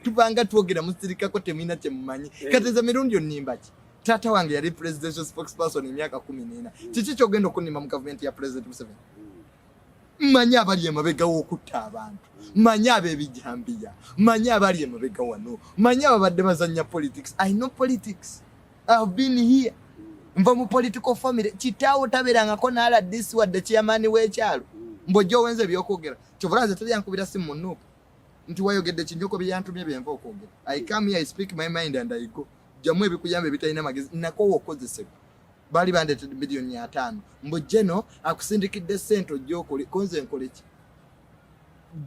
tubanga twogera musirika ko temina kye mumanyi kateze mirundi onimba ki tata wange yali presidential spokesperson emyaka 14 kiki kyogenda okunima mu government ya president Museveni manya abali emabega w'okutta abantu manya ab'ebijambiya manya abali emabega wano manya abadde bazanya politics. I know politics. I've been here. Mva mu political family kitaawo taberangako n'ala this wadde chairman w'ekyalo mbojjo wenze byokwogera kyovulaze teri yankubira simu munuupu nti wayogedde kinyoko byantumye byenva okwogera. I come here, I speak my mind and I go. Jamu ebikuyamba ebitalina magezi nakowa okozesebwa bali bandetedde miliyoni 5 mbo Jeno akusindikidde sente ojjokole konze nkoleki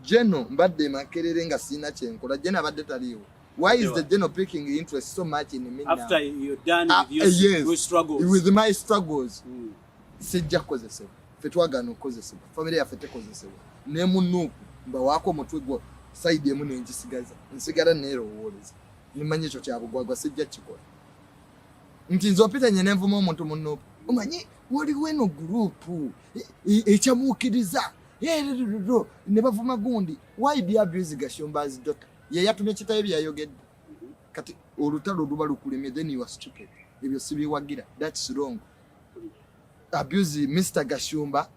Jeno mbadde makerere nga sina kyenkola Jeno abadde taliwo. Why is the Jeno picking interest so much in me after now? you're done with your struggles? With my struggles sijja kukozesebwa ffe twagana okukozesebwa family yaffe tekozesebwa ne munuuku mba waako omutwe gwo side emu nenjisigaza nsigala neerowooleza nimanyi ekyo kyabugwagwa sijja kikola nti nze opita nye nenvuma omuntu munuupu omanyi waliwo eno gurupu ekyamuukiriza ne bavuma gundi why be abuse Gashumba's daughter ye yatumye kitaye byayogedde kati olutalo luba lukulemye then you are stupid ebyo sibiwagira that's wrong. Abuse Mr. Gashumba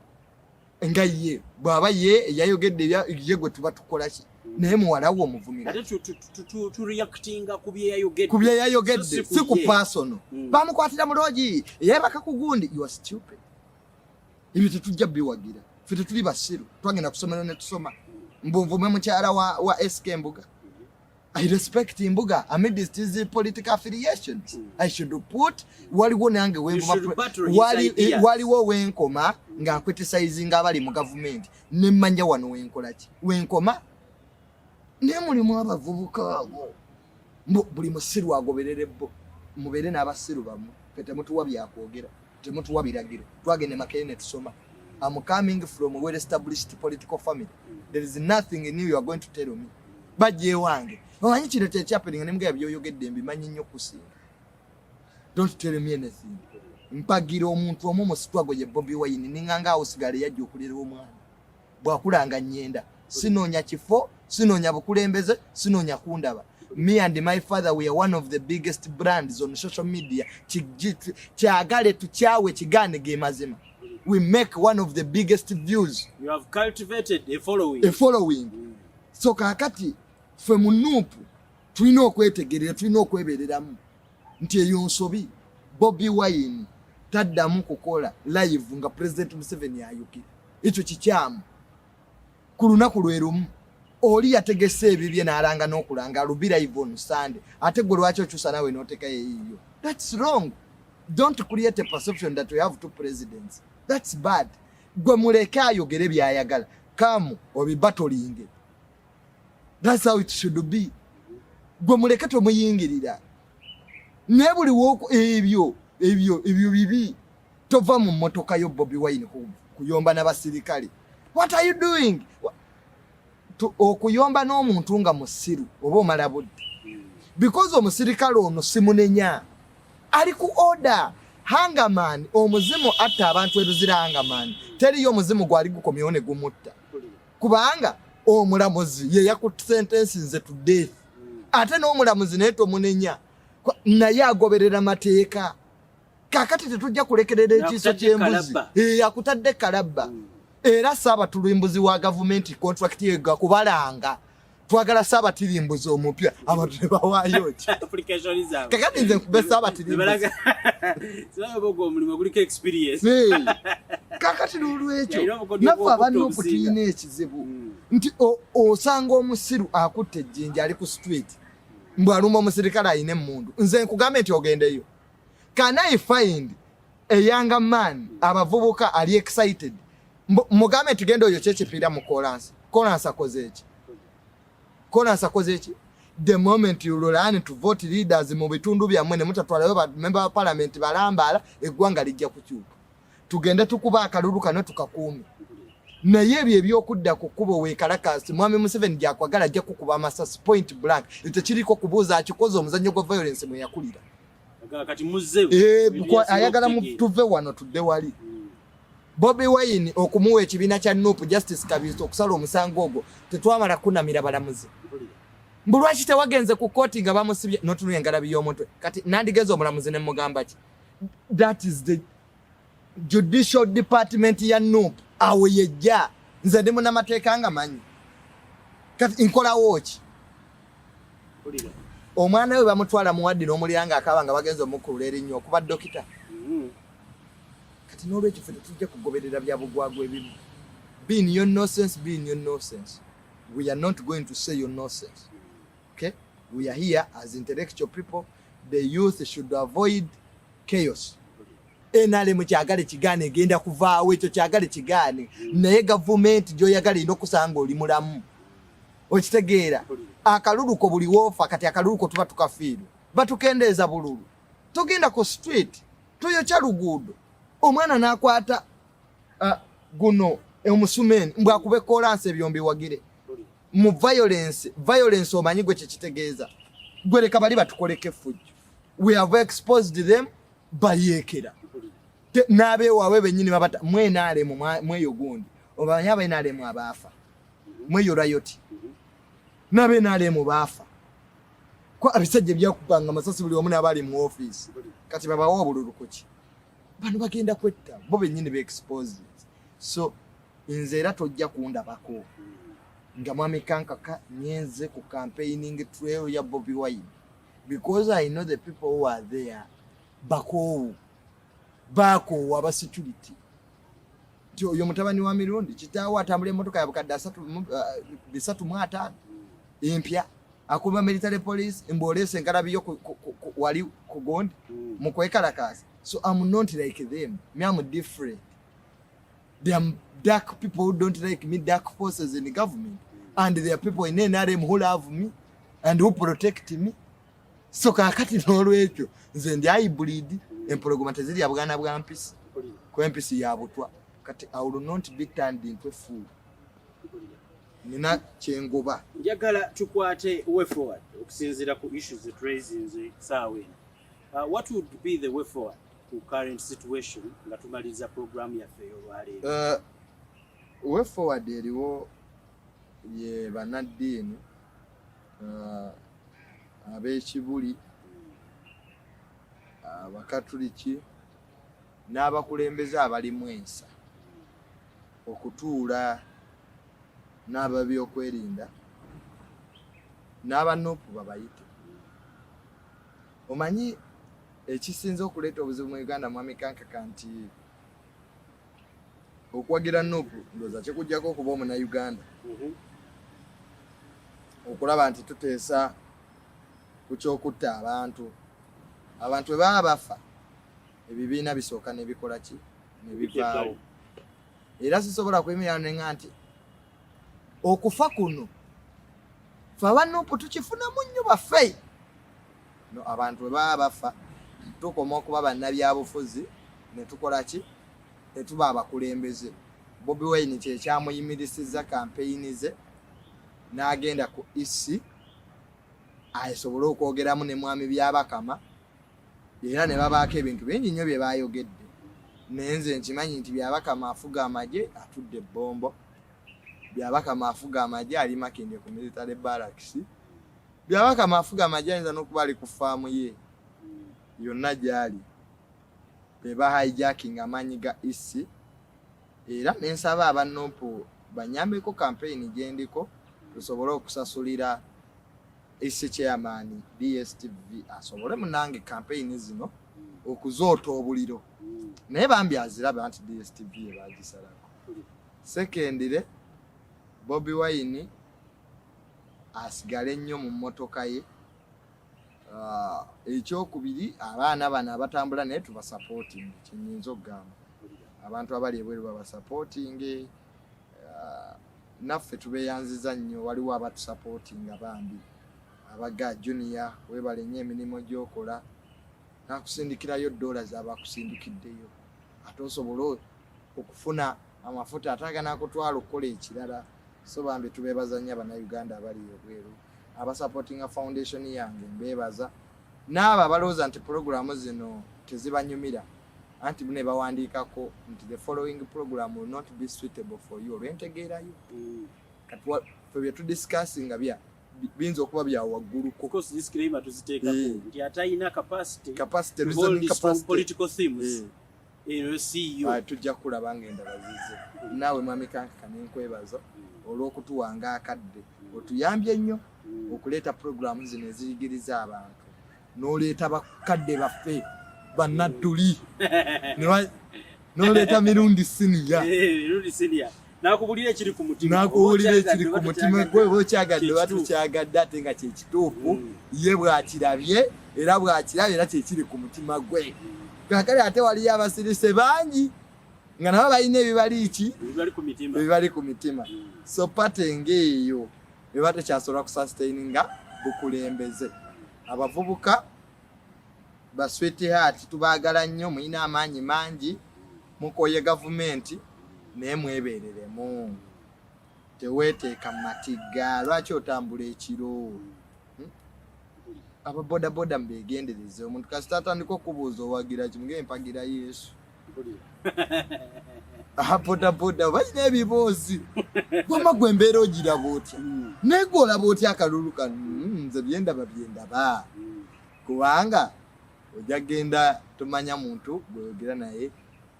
nga ye bwaba ye yayogedde ye gwe tuba tukola ki naye muwala wo omuvumira ate tu reactinga ku bye yayogedde si ku personal bamukwatira mu loogi yebaka ku gundi you are stupid. Ebyo tetujja biwagira ffe tetuli basiru twagenda kusomero ne tusoma mbunvume mukyala wa SK Mbuga. I respect Mbuga amidst his political affiliations. I should put waliwo nange waliwo wenkoma nga criticize abali mu government ne manja wano wenkola ki wenkoma ne mulimu abavubuka abo buli musiru agoberere bo mubere n'abasiru bamu fete mutuwa byakwogera temutuwa biragiro twagende makene tusoma. I'm coming from a well established political family. There is nothing new you are going to tell me. bajje wange omanyi kino kyappening ne mga byoyogedde mbimanyi nnyo kusinga. Don't tell me anything. Mpagira omuntu omu musitwago ye Bobi Wine ninganga osigale yajja okulera omwana bwakulanga nyenda sinoonya kifo sinoonya bukulembeze sinoonya kundaba. Me and my father we are one of the biggest brands on social media. Kyagale tukyawe kigane ge mazima. We make one of the biggest views. You have cultivated a following. So kakati fwe munupu tulina okwetegerera tulina okwebereramu nti eyo nsobi Bobi Wine taddamu kukola live nga President Museveni ayuki. Ekyo kikyamu ku lunaku lwerumu oli yategese ebibye n'alanga n'okulanga lubira live on Sunday ate gwe lwaki okyusa nawe n'oteka yeeyo. That's wrong. Don't create a perception that we have two presidents. That's bad. Gwe muleke ayogere byayagala kamu obibattling. That's how it should be. Gwe muleke tomuyingirira nebuli woko ebyo bibi tova mu motoka yo Bobi Wine kuyomba n'abasirikale. What are you doing? Okuyomba n'omuntu nga musiru oba omala budde because omusirikale ono simunenya ali ku order. Hangaman omuzimu atta abantu ebizira hangaman teriyo omuzimu gwali gukomyewo ne gumutta kubanga omulamuzi ye yakutsentensi nze to death ate n'omulamuzi naye tomunenya naye agoberera mateeka. Kakati tetujja kulekerera ekiso ky'embuzi akutadde kalabba era Ssaabatirimbuzi wa gavumenti contract yega kubalanga twagala Ssaabatirimbuzi omupya abantu ne bawaayo ki kakati nze nkube Ssaabatirimbuzi sababu omulimu guliko experience kakati lwekyo naffe abanupu tulina ekizibu nti osanga omusiru akutte ejjinja ali ku street mbwaluma omusirikale ayina emmundu nze nkugambe nti ogendeyo. Can I find a younger man abavubuka ali excited mugambe tugenda oyo kyekipira mu Kolansi akoze eki the moment you learn to vote leaders mu bitundu byammwe ne mutatwalayo ba member of parliament balambala eggwanga lijja kukyuka tugende tukuba akalulu kano tukakuume naye ebyo ebyokudda ku kkubo weekalakasi Mwami Museveni gyakwagala ajja kukuba amasasi point blank tekiriko kubuuza akikoze omuzannyo gwa violence mwe yakulira kati muzze ayagala tuve wano tudde wali. Bobi Wine okumuwa ekibiina kya Nuupu Justice Kabiso okusala omusango ogwo tetwamala kunamira balamuzi mbulwaki tewagenze ku kooti nga bamusibye n'otunula engalabi y'omutwe kati nandigeza omulamuzi ne mugamba ki. That is the judicial department ya Nuupu awo yejja nze ndi munnamateeka nga manyi kati nkolawo ki. Omwana we bamutwala muwaddi n'omulyanga akaba nga bagenza omukulula erinnya okuba dokita. Kati n'olwekyo ffe tetujja kugoberera bya bugwagwa ebibi. Being your nonsense. We are not going to say your nonsense. Okay? We are here as intellectual people. The youth should avoid chaos. NRM kyagale kigane egenda kuvaawo ekyo kyagale kigane naye gavumenti gy'oyagala ino okusanga oli mulamu. Okitegeera akaluluko buli wofa kati akaluluko tuba tukafiirwa batukendeeza bululu tugenda ku street tuyokya luguudo omwana n'akwata guno omusumeni mbw akube Kolansi ebyombi wagire mu violence omanyi gwe kyekitegeeza gwe leka bali batukoleko effujjo. We have exposed them bayeekera n'abeewaawe bennyini babata mwenaalemu mweyo gundi obamanyi abainaalemu abaafa mweyo rayoti n'abenaalemu baafa ko abisajja byakubanga amasasi buli omu n'abali mu office kati babawa obululu kuki bano bagenda kwetta bo bennyini be-exposed. So nze era tojja kundabako nga Mwami Kankaka nyenze ku campaigning trail ya Bobi Wine because I know the people who are there bakoowa aba security nti oyo mutabani wa mirundi kitaawo atambula emmotoka ya bukadde 335 empya akuba military police embolese engalabi yo wali kugondi mukwekalakasi. So I'm not like them. Me, I'm different. There are dark people who don't like me, dark forces in the government, and there are people in NRM who love me and who protect me. So kakati n'olwekyo nze ndi hybrid empologomata ziri ya bwana bwa mpisi ko mpisi ya butwa kati I will not be turned into a fool. nina kyengoba. Njagala tukwate way forward okusinziira ku issues that raises saawa eno. What would be the way forward to current situation nga tumaliza program yaffe ey'olwaleero? Way forward eriwo ye bannaddiini ab'ekibuli, abakatuliki n'abakulembeze abalimu ensa okutuula n'ababyokwerinda n'abanuupu babayite. Omanyi ekisinza okuleeta obuzibu mu Uganda mwami kankaka nti okwagira nuupu ndowooza kikujjako okuba omunnayuganda okulaba nti tuteesa ku kyokutta abantu bwe baba bafa ebibiina bisooka ne bikola ki ne bivaawo. Era sisobola kwemirana ne nga nti okufa kuno fe abanuupu tukifunamu nnyo baffe. No, abantu bwe baba bafa tukoma okuba bannabyabufuzi ne tukola ki ne tuba abakulembeze. Bobi Wine kyekyamuyimirisizza kampeyini ze n'agenda ku isi asobole okwogeramu ne mwami Byabakama era ne babaako ebintu bingi nnyo bye baayogedde. Naye nze nkimanyi nti Byabakama afuga amagye atudde Bombo, Byabakama afuga amagye ali Makindye ku military barracks, Byabakama afuga amagye ayinza n'okuba ali ku faamu ye yonna gy'ali. Be bahijacking amaanyi ga isi. Era nensaba abanuupu banyambeko kampeyini gyendiko tusobole okusasulira isi chairman DSTV asobole munange kampeyini zino okuzoota obuliro. Naye bambi aziraba nti DSTV ebagisalako. Secondly, Bobi Wine asigale nnyo mu mmotoka ye. Ekyokubiri abaana bano abatambula naye tubasupporting kinyinza okugamba. Abantu abali ebweru babasupporting, naffe tubeeyanziza nnyo. Waliwo abatusupporting bambi abaga Junior webale nnyo emirimu gy'okola nakusindikirayo dollars abakusindikiddeyo ate osobole okufuna amafuta ataga nakutwala okukola ekirala. So bambi tubeebaza nnyo Abannayuganda abali ebweru abasupporting foundation yange mbeebaza. N'abo abalowooza nti programu zino tezibanyumira anti ne bawandiikako nti the following program will not be suitable for you olwentegeerayo. Kati ffe bye tudiscussinga biyinza okuba bya waggulu ko disclaimer tuziteekako nti atayina capacity reasoning capacity political themes. Tujja kulaba ng'endala zize. Naawe mwami kankaka nenkwebaza olw'okutuwanga akadde otuyambye nnyo okuleeta programu zino eziyigiriza abantu n'oleeta bakadde baffe bannadduli n'oleeta mirundi siniya nakubulira ekiri ku mutima gwe bw'okyagadde batukyagadde ate nga kyekituufu ye bw'akirabye era bw'akirabye era kyekiri ku mutima gwe. Kakale ate waliyo abasirise bangi nga nabo balina ebibali ku mitima. So patenga eyo eba tekyasobola kusustaininga bukulembeze. Abavubuka ba sweetheart tubaagala nnyo, mulina amaanyi mangi, mukoye gavumenti naye mwebeereremu. Teweeteeka mu matigga. Lwaki otambula ekiro? Aba boda mbegendereze. Omuntu kasita atandika okubuuza owagira kimugee mpagira Yesu. Boda balina ebiboozi. Wama gwe mbeera ogiraba otya? Naye gwe olaba otya akalulu kano? Nze byendaba. Kubanga ojja genda tomanya muntu gweyogera naye.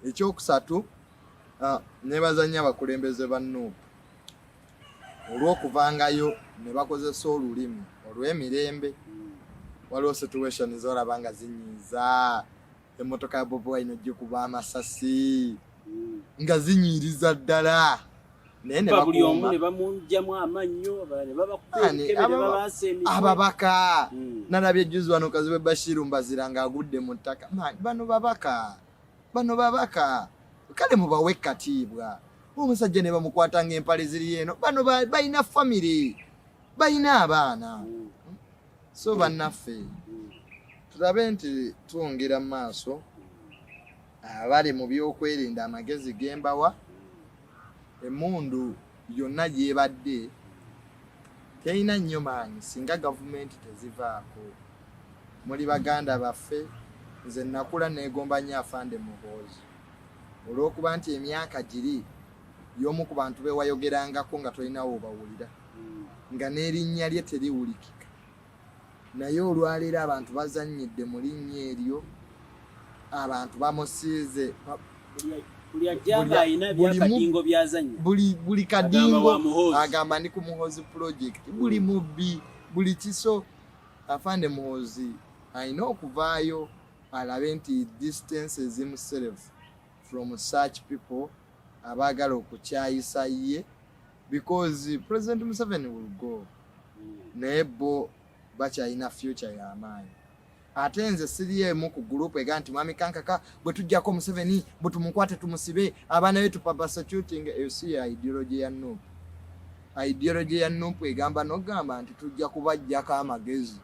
Ekyokusatu nebaza nnyo abakulembeze ba Nuupu olw'okuvangayo ne bakozesa olulimi olw'emirembe. Waliwo situation z'olaba nga zinyiiza. Emmotoka ya Bobi Wine ojja kuba amasasi nga zinyiiriza ddala. Naye ne bakuuma ababaka. Nalabye ejjuzi wano Kazibe Bashiru Mbazira ng'agudde mu ttaka. Bano babaka kale mubawe katiibwa. Omusajja ne bamukwata ng'empale ziri eno. Bano balina family, balina abaana. So bannaffe tulabe nti twongera mu maaso. Abali mu byokwerinda amagezi gembawa. Emmundu yonna gyebadde terina nnyo maanyi singa gavumenti tezivaako. Muli baganda baffe, nze nakula neegomba nnyo Afande Muhoozi olw'okuba nti emyaka giri y'omu ku bantu be wayogerangako nga tolinawo obawulira nga n'erinnya lye teriwulikika, naye olwaleero abantu bazannyidde mu linnya eryo, abantu bamusiize buli kadingo agamba ndi ku Muhoozi project, buli mubbi, buli kiso. Afande Muhoozi alina okuvaayo alabe nti distances himself from such people abaagala okukyayisa ye, because President Museveni will go naye bo bakyalina future y'amaanyi. Ate nze siri emu ku group ega nti Mwami Kankaka bwe tujjako Museveni bwe tumukwate tumusibe abaana be tupapasacuting. You ideology ya Nuupu. Ideology ya Nuupu egamba n'ogamba nti tujja kubajjako amagezi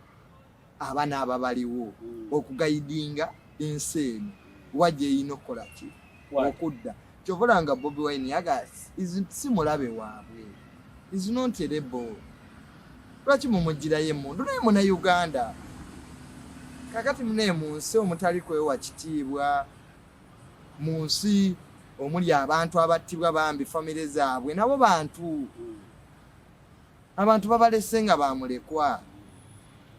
abaana ababaliwo okugayidinga ensi eno wajja erina okukola ki okudda. Kyovulanga Bobi Wine yaga si mulabe waabwe, is not a rebel. Lwaki mumugirayo emundu naye muna Uganda kakati mune mu nsi omutali kwewa kitiibwa, mu nsi omuli abantu abattibwa bambi famire zaabwe nabo abantu babalese nga bamulekwa.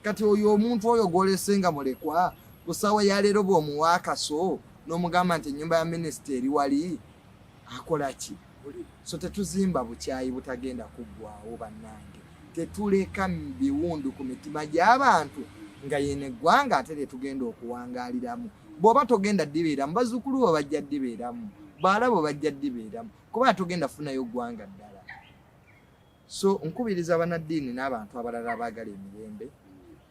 Kati oyo omuntu oyo gwolese nga mulekwa kusawa yaleero bw'omuwa akaso n'omugamba nti ennyumba ya minisiteri wali akola ki? So tetuzimba bukyayi butagenda kuggwawo bannange, tetuleka biwundu ku mitima gy'abantu nga yene eggwanga ate tetugenda okuwangaaliramu. Bw'oba togenda ddibeeramu bazzukulu bo bajja ddibeeramu, baalabo bajja ddibeeramu, kuba tugenda funayo ggwanga ddala. So nkubiriza bannaddiini n'abantu abalala abaagala emirembe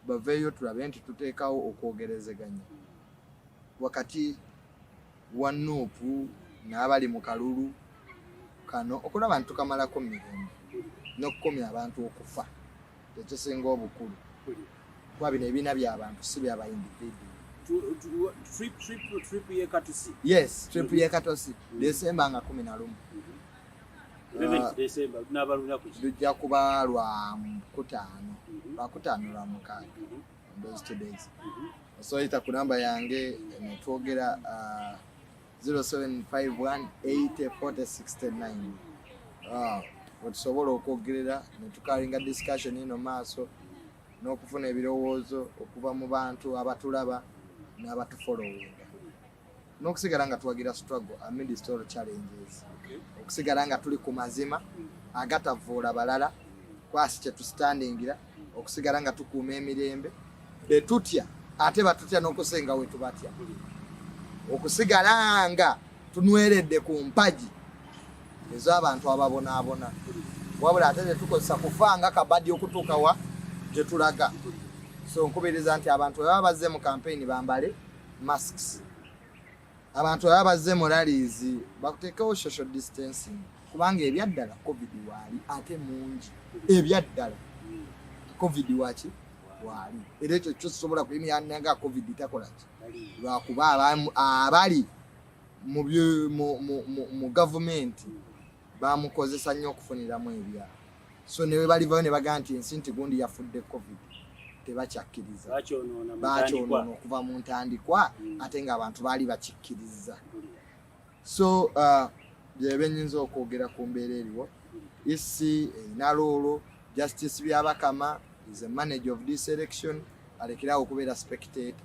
baveeyo tulabe nti tuteekawo okwogerezeganya wakati wa Nuupu n'abali mu kalulu kano okulaba nti tukamalako mirembe n'okukomya abantu okufa tekisinga obukulu. Kuba bino ebiina by'abantu si byaba individu. Yes, trip ye Katosi Desemba nga 11 lujja kuba lwa Kutaano lwa mukaaga those 2 days. So ita ku namba yange netwogera 0751804069 otusobola okwogerera netukalinga discussion ino maaso n'okufuna ebirowoozo okuva mu bantu abatulaba n'abatufollowinga n'okusigala nga tuwagira struggle amidst all challenges, okusigala nga tuli ku mazima agatavuula balala kwasi kyetusitandingira, okusigala nga tukuuma emirembe betutya ate batutya n'okusenga we tubatya, okusigala nga tunweredde ku mpagi ez'abantu ababonaabona wabula ate tetukozesa kufanga kabadi okutuuka wa gye tulaga. So nkubiriza nti abantu baba bazze mu campaign bambale masks, abantu baba bazze mu rallies bakuteekawo social distancing, kubanga ebyaddala covid waali ate mungi, ebyaddala covid waki waali, era ekyo kyosobola kuyimya nga covid takola ki lwakuba abali mu gavumenti bamukozesa nnyo okufuniramu ebyalo. So newe balivayo ne bagamba nti ensi nti gundi yafudde covid tebakyakkiriza, bakyonoona okuva mu ntandikwa ate nga abantu baali bakikkiriza. So byebe nnyinza okwogera ku mbeera eriwo. Isi Naloolo Justice Byabakama is a manager of this election, alekerawo okubeera spectator.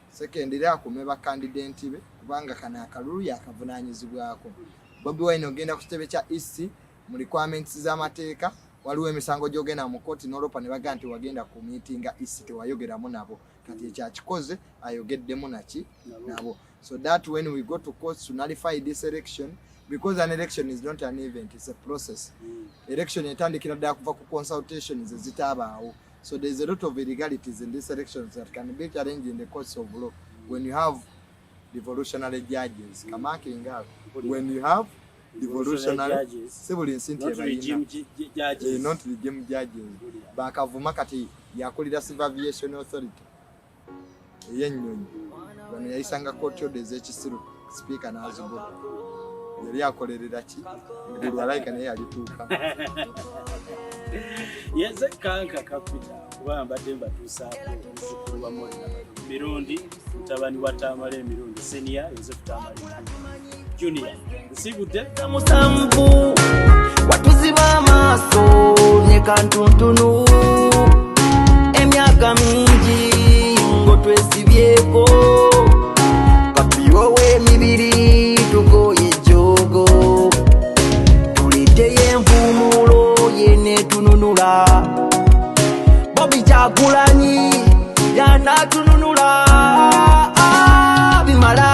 Second era akume bakandidenti be kubanga kana akalulu yakavunaanyizibwako. Bobi Wine ogenda ku kitebe kya EC mu requirements z'amateeka, waliwo emisango gy'ogenda mu kooti n'olopa ne baga nti wagenda ku meetinga EC tewayogeramu nabo, kati ekyakikoze ayogeddemu naki nabo. So that when we go to court to nullify this election, because an election is not an event, it's a process. Election etandikira ddala kuva ku consultations ezitabaawo. So there's a lot of illegalities in these elections that can be challenged in the courts of law when you have devolutionary judges. Kamakinga, when you have devolutionary civil incentive judges, not regime judges. Bakavuma kati yakulira Civil Aviation Authority yennyonyi bano yayisanga court orders ekisiru speaker n'azigula yali akolerera ki eggulu alayika naye alituuka yenze kanka kapita kuba mbadde mbatuusaako omuzukulu wa Molina mirundi mutabani wa Tamale emirundi senior Joseph Tamale junior nsibudde musambu watuziba amaaso ne kantuntunu emyaka mingi ngo twesibyeko kapiwo w'emibiri tugoye jogo tuliteye envumulo yenetununula Bobi Kyagulanyi yanatununula bimala